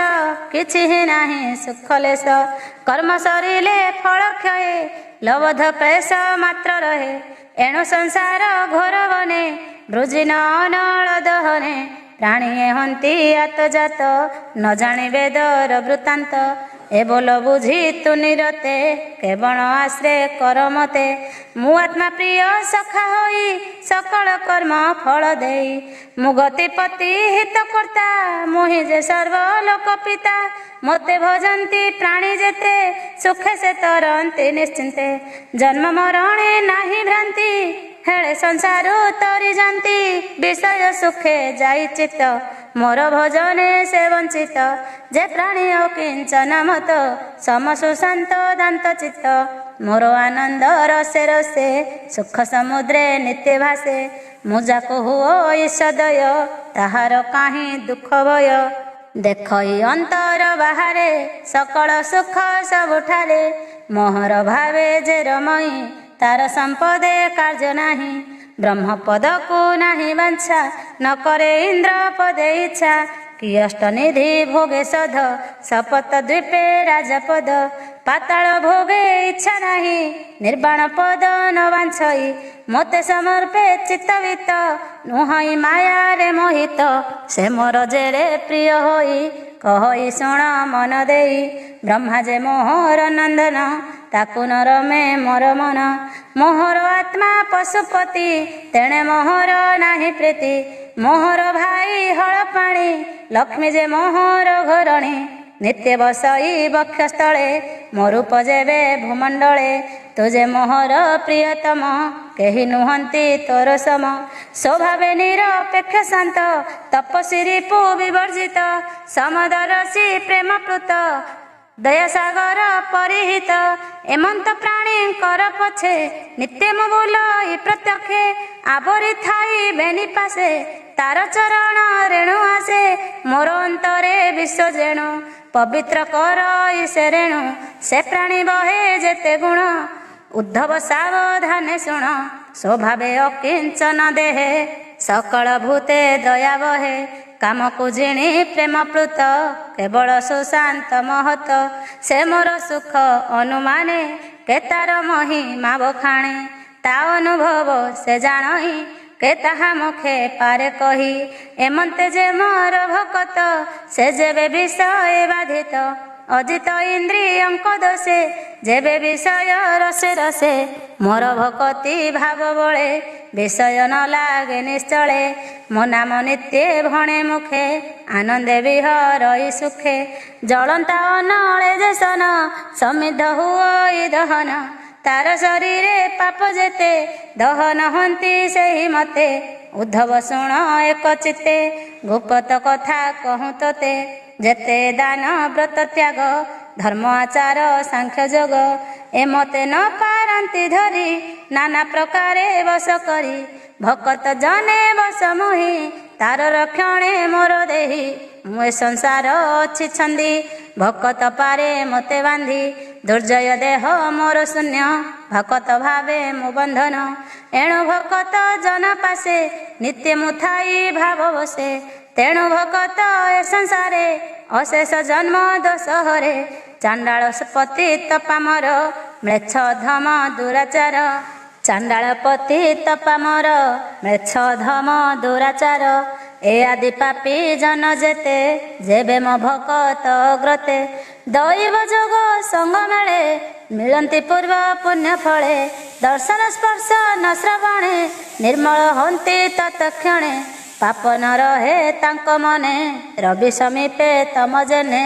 किछि ही नाही सुख लेश कर्म सरिले फल क्षये लवध क्लेश मात्र रहे एणु संसार घोर बने वृजिन अनल दहने प्राणी हंती आतजात न जानी वेदर वृत्तांत ए बोल बुझी तु निरते केवल आश्रय कर मते मु आत्मा प्रिय सखा होई सकल कर्म फल देई मु गतिपति हित कर्ता मुहि जे सर्व लोक पिता मते भजंती प्राणी जेते सुखे से तरंती निश्चिंते जन्म मरणे नाही भ्रांति हेले संसार तरी जानती विषय सुखे जाई चित्त मोर भजने से वंचित जे प्राणी अकिंचन मत सम सुशांत दांत चित्त ମୋର ଆନନ୍ଦ ରସେ ରସେ ସୁଖ ସମୁଦ୍ରେ ନିତ୍ୟ ଭାସେ। ମୁଁ ଯାକୁ ହୁଅ ଈଶଦୟ ତାହାର କାହିଁ ଦୁଃଖ ଭୟ। ଦେଖଇ ଅନ୍ତର ବାହାରେ ସକଳ ସୁଖ ସବୁଠାରେ। ମୋହର ଭାବେ ଯେ ରମଇ ତାର ସମ୍ପଦେ କାର୍ଯ୍ୟ ନାହିଁ। ବ୍ରହ୍ମପଦକୁ ନାହିଁ ବାଞ୍ଛା ନ କରେ ଇନ୍ଦ୍ର ପଦେ ଇଚ୍ଛା। କି ଅଷ୍ଟନିଧି ଭୋଗେ ସଧ ଶପଥ ଦ୍ୱୀପେ ରାଜପଦ। ପାତାଳ ଭୋଗେ ଇଚ୍ଛା ନାହିଁ ନିର୍ବାଣ ପଦ ନ ବାଞ୍ଛଇ। ମୋତେ ସମର୍ପେ ଚିତ୍ତବିତ ନୁହଇ ମାୟାରେ ମୋହିତ। ସେ ମୋର ଜେରେ ପ୍ରିୟ ହୋଇ କହଇ ଶୁଣ ମନ ଦେଇ। ବ୍ରହ୍ମା ଯେ ମୋହର ନନ୍ଦନ ତାକୁ ନ ରମେ ମୋର ମନ। ମୋହର ଆତ୍ମା ପଶୁପତି ତେଣେ ମୋହର ନାହିଁ ପ୍ରୀତି। ମୋହର ଭାଇ ହଳ ପାଣି ଲକ୍ଷ୍ମୀ ଯେ ମୋହର ଘରଣୀ। ନିତ୍ୟ ବସଇ ବକ୍ଷସ୍ଥଳେ ମୋ ରୂପ ଯେବେ ଭୂମଣ୍ଡଳେ। ତୁ ଯେ ମୋହର ପ୍ରିୟତମ କେହି ନୁହନ୍ତି ତୋର ସମ। ସ୍ୱଭାବେ ନିରପେକ୍ଷ ଶାନ୍ତ ତପସ୍ୱୀ ରିପୁ ବିବର୍ଜିତ। ସମଦରସି ପ୍ରେମ ପ୍ଲୁତ ଦୟାସାଗର ପରିହିତ। ଏମନ୍ତ ପ୍ରାଣୀଙ୍କର ପଛେ ନିତ୍ୟ ମୁଁ ବୁଲଇ ପ୍ରତ୍ୟକ୍ଷେ। ଆବରି ଥାଇ ବେନି ପାଶେ ତାର ଚରଣ ରେଣୁ ଆସେ। ମୋର ଅନ୍ତରେ ବିଶ୍ୱ ଯେଣୁ ପବିତ୍ର କରଇ ସେ ରେଣୁ। ସେ ପ୍ରାଣୀ ବହେ ଯେତେ ଗୁଣ ଉଦ୍ଧବ ସାବଧାନେ ଶୁଣ। ସ୍ୱଭାବେ ଅକିଞ୍ଚନ ଦେହେ ସକଳ ଭୂତେ ଦୟା ବହେ। କାମକୁ ଜିଣି ପ୍ରେମ ପ୍ଲୁତ କେବଳ ସୁଶାନ୍ତ ମହତ। ସେ ମୋର ସୁଖ ଅନୁମାନେ କେ ତାର ମହିମା ବଖାଣେ। ତା ଅନୁଭବ ସେ ଜାଣଇ କେ ତାହା ମୁଖେ ପାରେ କହି। ଏମନ୍ତେ ଯେ ମୋର ଭକତ ସେ ଯେବେ ବିଷୟ ବାଧିତ। ଅଜିତ ଇନ୍ଦ୍ରିୟଙ୍କ ଦୋଷେ ଯେବେ ବିଷୟ ରସେ ରସେ। ମୋର ଭକତି ଭାବ ବଳେ ବିଷୟ ନ ଲାଗେ ନିଶ୍ଚଳେ। ମୋ ନାମ ନିତ୍ୟ ଭଣେ ମୁଖେ ଆନନ୍ଦେ ବିହରଇ ସୁଖେ। ଜଳନ୍ତା ଅନଳେ ଯେ ସନ ସମିଧ ହୁଅଇ ଦହନ। ତାର ଶରୀରେ ପାପ ଯେତେ ଦହନ ହନ୍ତି ସେହି ମତେ। ଉଦ୍ଧବ ଶୁଣ ଏକ ଚିତ୍ତେ ଗୁପତ କଥା କହୁଁ ତୋତେ। ଯେତେ ଦାନ ବ୍ରତ ତ୍ୟାଗ ଧର୍ମ ଆଚାର ସାଂଖ୍ୟ ଯୋଗ। ଏ ମତେ ନ ପାରନ୍ତି ଧରି ନାନା ପ୍ରକାରେ ବଶ କରି। ଭକତ ଜନେ ବଶ ମୋହି ତାର ରକ୍ଷଣେ ମୋର ଦେହି। ମୁଁ ଏ ସଂସାର ଅଛି ଛନ୍ଦି ଭକତ ପାରେ ମୋତେ ବାନ୍ଧି। ଦୁର୍ଜୟ ଦେହ ମୋର ଶୂନ୍ୟ ଭକତ ଭାବେ ମୁଁ ବନ୍ଧନ। ଏଣୁ ଭକତ ଜନ ପାଶେ ନିତ୍ୟ ମୁଁ ଥାଇ ଭାବ ବସେ। ତେଣୁ ଭକତ ଏ ସଂସାରେ ଅଶେଷ ଜନ୍ମ ଦୋଷ ହରେ। ଚାଣ୍ଡାଳ ପତି ତପାମର ମ୍ଲେଚ୍ଛ ଧମ ଦୁରାଚାର। ଚାଣ୍ଡାଳ ପତି ତପାମର ମ୍ଲେଚ୍ଛ ଧମ ଦୁରାଚାର। ଏ ଆଦି ପାପୀ ଜନ ଯେତେ ଯେବେ ମୋ ଭକତ ଅଗ୍ରତେ। ଦୈବ ଯୋଗ ସଙ୍ଗ ମେଳେ ମିଳନ୍ତି ପୂର୍ବ ପୁଣ୍ୟ ଫଳେ। ଦର୍ଶନ ସ୍ପର୍ଶ ନ ଶ୍ରବଣେ ନିର୍ମଳ ହନ୍ତି ତତ୍କ୍ଷଣେ। ପାପ ନ ରହେ ତାଙ୍କ ମନେ ରବି ସମୀପେ ତମ ଜେନେ।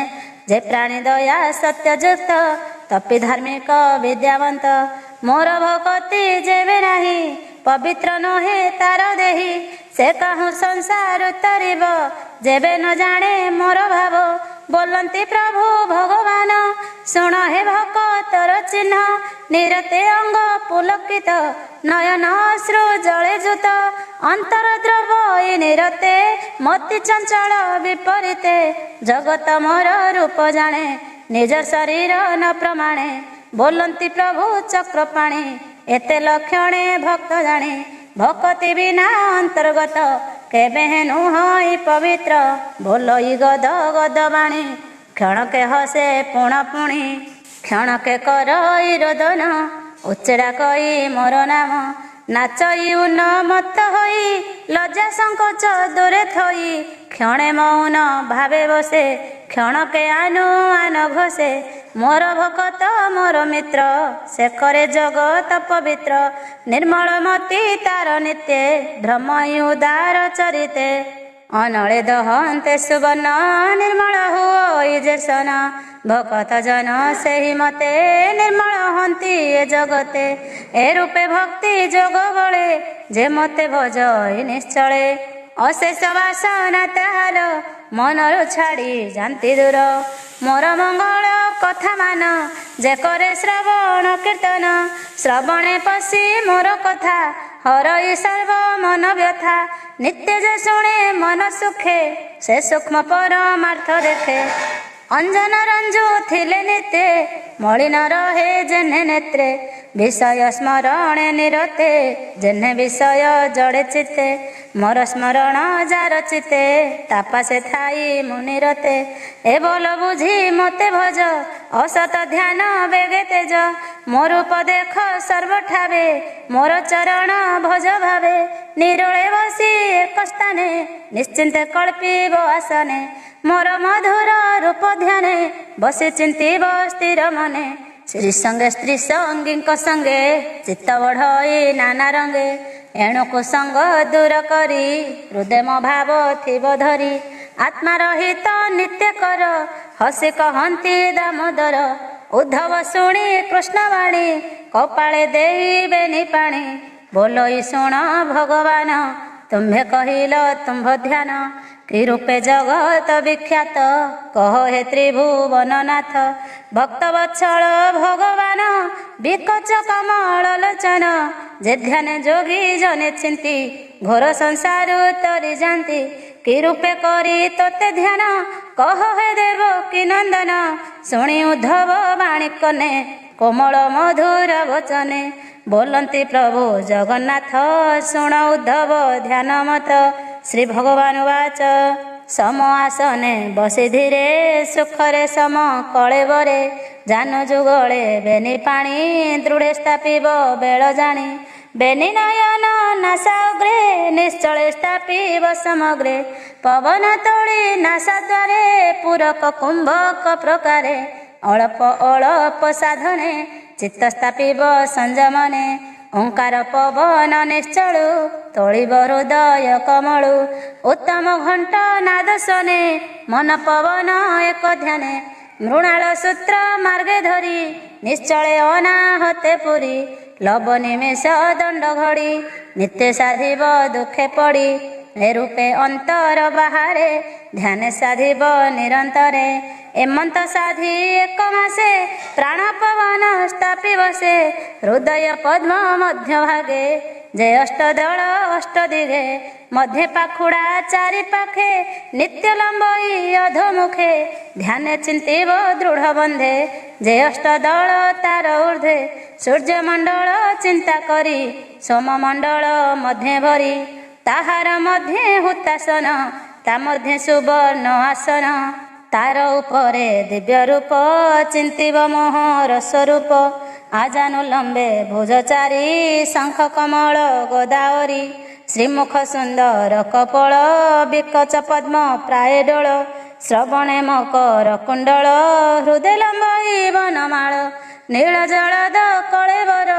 ଯେ ପ୍ରାଣୀ ଦୟା ସତ୍ୟଯୁକ୍ତ ତପି ଧାର୍ମିକ ବିଦ୍ୟାବନ୍ତ। ମୋର ଭକତି ଯେବେ ନାହିଁ ପବିତ୍ର ନୁହେଁ ତାର ଦେହି। ସେ କାହୁଁ ସଂସାର ତରିବ ଯେବେ ନ ଜାଣେ ମୋର ଭାବ। ବୋଲନ୍ତି ପ୍ରଭୁ ଭଗବାନ ଶୁଣ ହେ ଭକତର ଚିହ୍ନ। ନିରତେ ଅଙ୍ଗ ପୁଲକିତ ନୟନ ଅଶ୍ରୁ ଜଳେ ଯୁତ। ଅନ୍ତର ଦ୍ରବ ଏ ନିରତେ ମତି ଚଞ୍ଚଳ ବିପରୀତେ। ଜଗତ ମୋର ରୂପ ଜାଣେ ନିଜ ଶରୀର ନ ପ୍ରମାଣେ। ବୋଲନ୍ତି ପ୍ରଭୁ ଚକ୍ରପାଣି ଏତେ ଲକ୍ଷଣେ ଭକ୍ତ ଜାଣେ। ଭକତି ବିନା ଅନ୍ତର୍ଗତ କେବେ ନୁହଁ ପବିତ୍ର। ବୋଲଇ ଗଦ ଗଦ ବାଣୀ କ୍ଷଣକେ ହସେ ପୁଣ ପୁଣି। କ୍ଷଣକେ କରଇ ରୋଦନ ଉଚ୍ଚଡ଼ା କଇ ମୋର ନାମ। ନାଚଇ ଉନ୍ମତ୍ତ ହୋଇ ଲଜ୍ଜା ସଂକୋଚ ଦୂରେ ଥୋଇ। କ୍ଷଣେ ମୌନ ଭାବେ ବସେ କ୍ଷଣକେ ଆନୁଆନ ଘୋଷେ। ମୋର ଭକତ ମୋର ମିତ୍ର ସେ କରେ ଜଗତ ପବିତ୍ର। ନିର୍ମଳ ମତି ତାର ନିତ୍ୟେ ଭ୍ରମଇ ଉଦାର ଚରିତେ। ଅନଳେ ଦହନ୍ତେ ସୁବର୍ଣ୍ଣ ନିର୍ମଳ ହୁଅଇ ଯେ ସନ। ଭକତ ଜନ ସେହି ମତେ ନିର୍ମଳ ହନ୍ତି ଏ ଜଗତେ। ଏ ରୂପେ ଭକ୍ତି ଯୋଗ ବଳେ ଯେ ମତେ ଭଜଇ ନିଶ୍ଚଳେ। ଅଶେଷ ବାସନା ତାହାର ମନରୁ ଛାଡ଼ି ଯାନ୍ତି ଦୂର। ମୋର ମଙ୍ଗଳ କଥା ମାନ, ଯେ କରେ ଶ୍ରବଣ କୀର୍ତ୍ତନ। ଶ୍ରବଣେ ପଶି ମୋର କଥା, ହରଇ ସର୍ବ ମନ ବ୍ୟଥା। ନିତ୍ୟ ଯେ ଶୁଣେ ମନ ସୁଖେ, ସେ ସୂକ୍ଷ୍ମ ପରମାର୍ଥ ଦେଖେ। ଅଞ୍ଜନ ରଞ୍ଜୁ ଥିଲେ ନିତେ, ମଳିନ ରହେ ଯେହ୍ନେ ନେତ୍ରେ। ବିଷୟ ସ୍ମରଣେ ନିରତେ, ଯେହ୍ନେ ବିଷୟ ଜଡ଼େ ଚିତେ। ମୋର ସ୍ମରଣ ଯାର ଚିତେ, ତାପାସେ ଥାଇ ମୁନିରତେ। ଏ ବୋଲ ବୁଝି ମୋତେ ଭଜ, ଅସତ ଧ୍ୟାନ ବେଗେ ତେଜ। ମୋ ରୂପ ଦେଖ ସର୍ବଠାବେ, ମୋର ଚରଣ ଭଜ ଭାବେ। ନିରୋଳେ ବସି ଏକ ସ୍ଥାନେ, ନିଶ୍ଚିନ୍ତେ କଳ୍ପିବ ଆସନେ। ମୋର ମଧୁର ରୂପ ଧ୍ୟାନେ, ବସି ଚିନ୍ତିବ ସ୍ଥିର ମନେ। ଶ୍ରୀ ସଙ୍ଗେ ସ୍ତ୍ରୀ ସଙ୍ଗୀଙ୍କ ସଙ୍ଗେ, ଚିତ୍ତ ବଢ଼ଇ ନାନା ରଙ୍ଗେ। ଏଣୁ କୁସଙ୍ଗ ଦୂର କରି, ହୃଦୟ ମୋ ଭାବ ଥିବ ଧରି। ଆତ୍ମା ରହିତ ନିତ୍ୟ କର, ହସି କହନ୍ତି ଦାମୋଦର। ଉଦ୍ଧବ ଶୁଣି କୃଷ୍ଣବାଣୀ, କପାଳେ ଦେଇବେନି ପାଣି। ବୋଲଇ ଶୁଣ ଭଗବାନ, ତୁମ୍ଭେ କହିଲ ତୁମ୍ଭ ଧ୍ୟାନ। କି ରୂପେ ଜଗତ ବିଖ୍ୟାତ, କହ ହେ ତ୍ରିଭୁବନନାଥ। ଭକ୍ତ ବତ୍ସଳ ଭଗବାନ, ବିକଚ କମଳ ଲୋଚନ। ଯେ ଧ୍ୟାନେ ଯୋଗୀ ଜନେ ଚିନ୍ତି, ଘୋର ସଂସାର ତରି ଯାନ୍ତି। କି ରୂପେ କରି ତୋତେ ଧ୍ୟାନ, କହ ହେ ଦେବ କି ନନ୍ଦନ। ଶୁଣି ଉଦ୍ଧବ ବାଣୀ କନେ, କୋମଳ ମଧୁର ବଚନେ। ବୋଲନ୍ତି ପ୍ରଭୁ ଜଗନ୍ନାଥ, ଶୁଣ ଉଦ୍ଧବ ଧ୍ୟାନ ମତ। ଶ୍ରୀ ଭଗବାନ ବାଚ, ସମ ଆସନେ ବସି ଧୀରେ। ସୁଖରେ ସମ କଳେବରେ, ଯାନ ଯୁଗଳେ ବେନି ପାଣି। ଦୃଢ଼େ ସ୍ଥାପିବ ବେଳ ଜାଣି, ବେନି ନୟନ ନାସା ଅଗ୍ରେ। ନିଶ୍ଚଳେ ସ୍ଥାପିବ ସମଗ୍ରେ, ପବନ ତୋଳି ନାସା ଦ୍ୱାରେ। ପୂରକ କୁମ୍ଭକ ପ୍ରକାରେ, ଅଳ୍ପ ଅଳ୍ପ ସାଧନେ। ଚିତ୍ତ ସ୍ଥାପିବ ସଂଯମନେ, ଓଙ୍କାର ପବନ ନିଶ୍ଚଳୁ। ତୋଳିବ ହୃଦୟ କମଳୁ, ଉତ୍ତମ ଘଣ୍ଟ ନାଦ ଶନେ। ମନ ପବନ ଏକ ଧ୍ୟାନେ, ମୃଣାଳ ସୂତ୍ର ମାର୍ଗେ ଧରି। ନିଶ୍ଚଳେ ଅନାହତେ ପୁରୀ, ଲବ ନିମେଷ ଦଣ୍ଡ ଘଡ଼ି। ନିତ୍ୟ ସାଧିବ ଦୁଃଖେ ପଡ଼ି, ଏ ରୂପେ ଅନ୍ତର ବାହାରେ। ଧ୍ୟାନେ ସାଧିବ ନିରନ୍ତରେ, ଏମନ୍ତ ସାଧି ଏକ ମାସେ। ପ୍ରାଣ ପବନ ସ୍ଥାପିବ ସେ, ହୃଦୟ ପଦ୍ମ ମଧ୍ୟ ଭାଗେ। ଯେ ଅଷ୍ଟଦଳ ଅଷ୍ଟ ଦିଗେ, ମଧ୍ୟେ ପାଖୁଡ଼ା ଚାରି ପାଖେ। ନିତ୍ୟ ଲମ୍ବଇ ଅଧୋମୁଖେ, ଧ୍ୟାନେ ଚିନ୍ତିବ ଦୃଢ଼ ବନ୍ଧେ। ଯେ ଅଷ୍ଟଦଳ ତାର ଊର୍ଦ୍ଧ୍ୱେ, ସୂର୍ଯ୍ୟମଣ୍ଡଳ ଚିନ୍ତା କରି। ସୋମମଣ୍ଡଳ ମଧ୍ୟେ ଭରି, ତାହାର ମଧ୍ୟେ ହୁତାସନ। ତା ମଧ୍ୟେ ସୁବର୍ଣ୍ଣ ଆସନ, ତାର ଉପରେ ଦିବ୍ୟ ରୂପ। ଚିନ୍ତିବ ମୋହର ସ୍ୱରୂପ, ଆଜାନୁ ଲମ୍ବେ ଭୁଜ ଚାରି। ଶଙ୍ଖ କମଳ ଗୋଦାବରୀ, ଶ୍ରୀମୁଖ ସୁନ୍ଦର କପଳ। ବିକଚ ପଦ୍ମ ପ୍ରାୟ ଡୋଳ, ଶ୍ରବଣେ ମକର କୁଣ୍ଡଳ। ହୃଦୟ ଲମ୍ବଇ ବନମାଳ, ନୀଳ ଜଳଦ କଳେବର।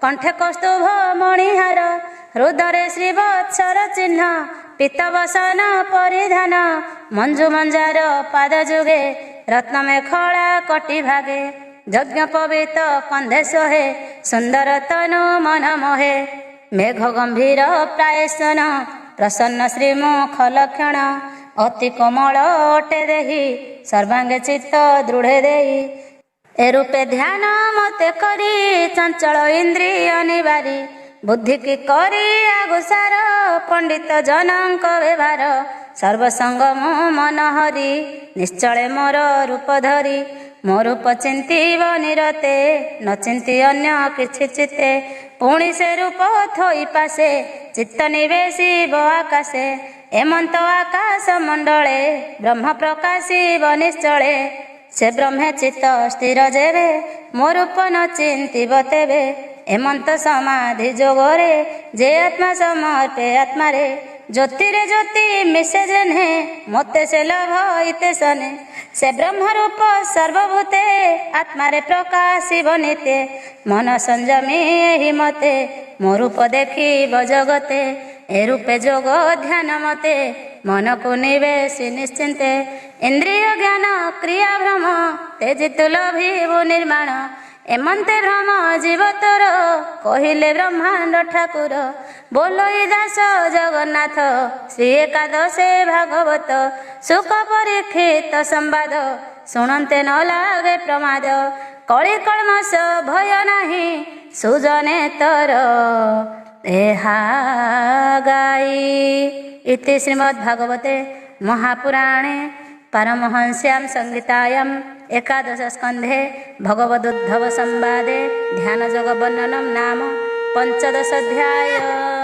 କଣ୍ଠେ କୌସ୍ତୁଭ ମଣିହାର, ହୃଦୟରେ ଶ୍ରୀବତ୍ସର ଚିହ୍ନ। ପୀତବସନ ପରିଧାନ, ମଞ୍ଜୁ ମଞ୍ଜାର ପାଦ ଯୁଗେ। ରତ୍ନ ମେଖଳା କଟି ଭାଗେ, ଯଜ୍ଞ ପବିତ କନ୍ଧେ ସୋହେ। ସୁନ୍ଦର ତନୁ ମନ ମୋହେ, ମେଘ ଗମ୍ଭୀର ପ୍ରାୟ ସ୍ତନ। ପ୍ରସନ୍ନ ଶ୍ରୀମୁଖ ଲକ୍ଷଣ, ଅତି କୋମଳ ଅଟେ ଦେହି। ସର୍ବାଙ୍ଗେ ଚିତ୍ତ ଦୃଢ଼େ ଦେଇ, ଏ ରୂପେ ଧ୍ୟାନ ମତେ କରି। ଚଞ୍ଚଳ ଇନ୍ଦ୍ରିୟ ନିବାରି, ବୁଦ୍ଧି କି କରି ଆଗୁସାର। ପଣ୍ଡିତ ଜନଙ୍କ ବ୍ୟବହାର, ସର୍ବସଙ୍ଗ ମୁଁ ମନ ହରି। ନିଶ୍ଚଳେ ମୋର ରୂପ ଧରି, ମୋ ରୂପ ଚିନ୍ତିବ ନିରତେ। ନ ଚିନ୍ତି ଅନ୍ୟ କିଛି ଚିତେ, ପୁଣି ସେ ରୂପ ଥୋଇ ପାଶେ। ଚିତ୍ତ ନିବେଶିବ ଆକାଶେ, ଏମନ୍ତ ଆକାଶ ମଣ୍ଡଳେ। ବ୍ରହ୍ମ ପ୍ରକାଶିବ ନିଶ୍ଚଳେ, ସେ ବ୍ରହ୍ମେ ଚିତ୍ତ ସ୍ଥିର ଯେବେ। ମୋ ରୂପ ନ ଚିନ୍ତିବ ତେବେ, ଏମନ୍ତ ସମାଧି ଯୋଗରେ। ଯେ ଆତ୍ମା ସମର୍ପେ ଆତ୍ମାରେ, ଜ୍ୟୋତିରେ ଜ୍ୟୋତି ମିଶେ ଯେହ୍ନେ। ମୋତେ ସେ ଲଭ ଇତେଶନେ, ସେ ବ୍ରହ୍ମରୂପ ସର୍ବଭୂତେ। ଆତ୍ମାରେ ପ୍ରକାଶିବ ନିତେ, ମନ ସଂଯମୀ ଏହି ମତେ। ମୋ ରୂପ ଦେଖିବ ଜଗତେ, ଏ ରୂପେ ଯୋଗ ଧ୍ୟାନ ମତେ। ମନକୁ ନିବେଶି ନିଶ୍ଚିନ୍ତେ, ଇନ୍ଦ୍ରିୟ ଜ୍ଞାନ କ୍ରିୟା ଭ୍ରମ। ତେଜି ତୁ ଲଭିବୁ ନିର୍ମାଣ, ଏମନ୍ତେ ଭ୍ରମ ଜୀବ ତୋର। କହିଲେ ବ୍ରହ୍ମାଣ୍ଡ ଠାକୁର, ବୋଲଇ ଦାସ ଜଗନ୍ନାଥ। ଶ୍ରୀ ଏକାଦଶେ ଭାଗବତ, ସୁଖ ପରୀକ୍ଷିତ ସମ୍ବାଦ। ଶୁଣନ୍ତେ ନ ଲାगे ପ୍ରମାଦ। କଳି କଳ୍ମଷ ଭୟ ନାହିଁ ସୁଜନେ ତର ଏହା ଗାଇ। ଇତି ଶ୍ରୀମଦ୍ଭାଗବତେ महापुराणे परमहंस्यां संहितायां एकादश स्कन्धे भगवदुद्धव संवादे ध्यानयोगवर्णनं नाम 15 अध्याय।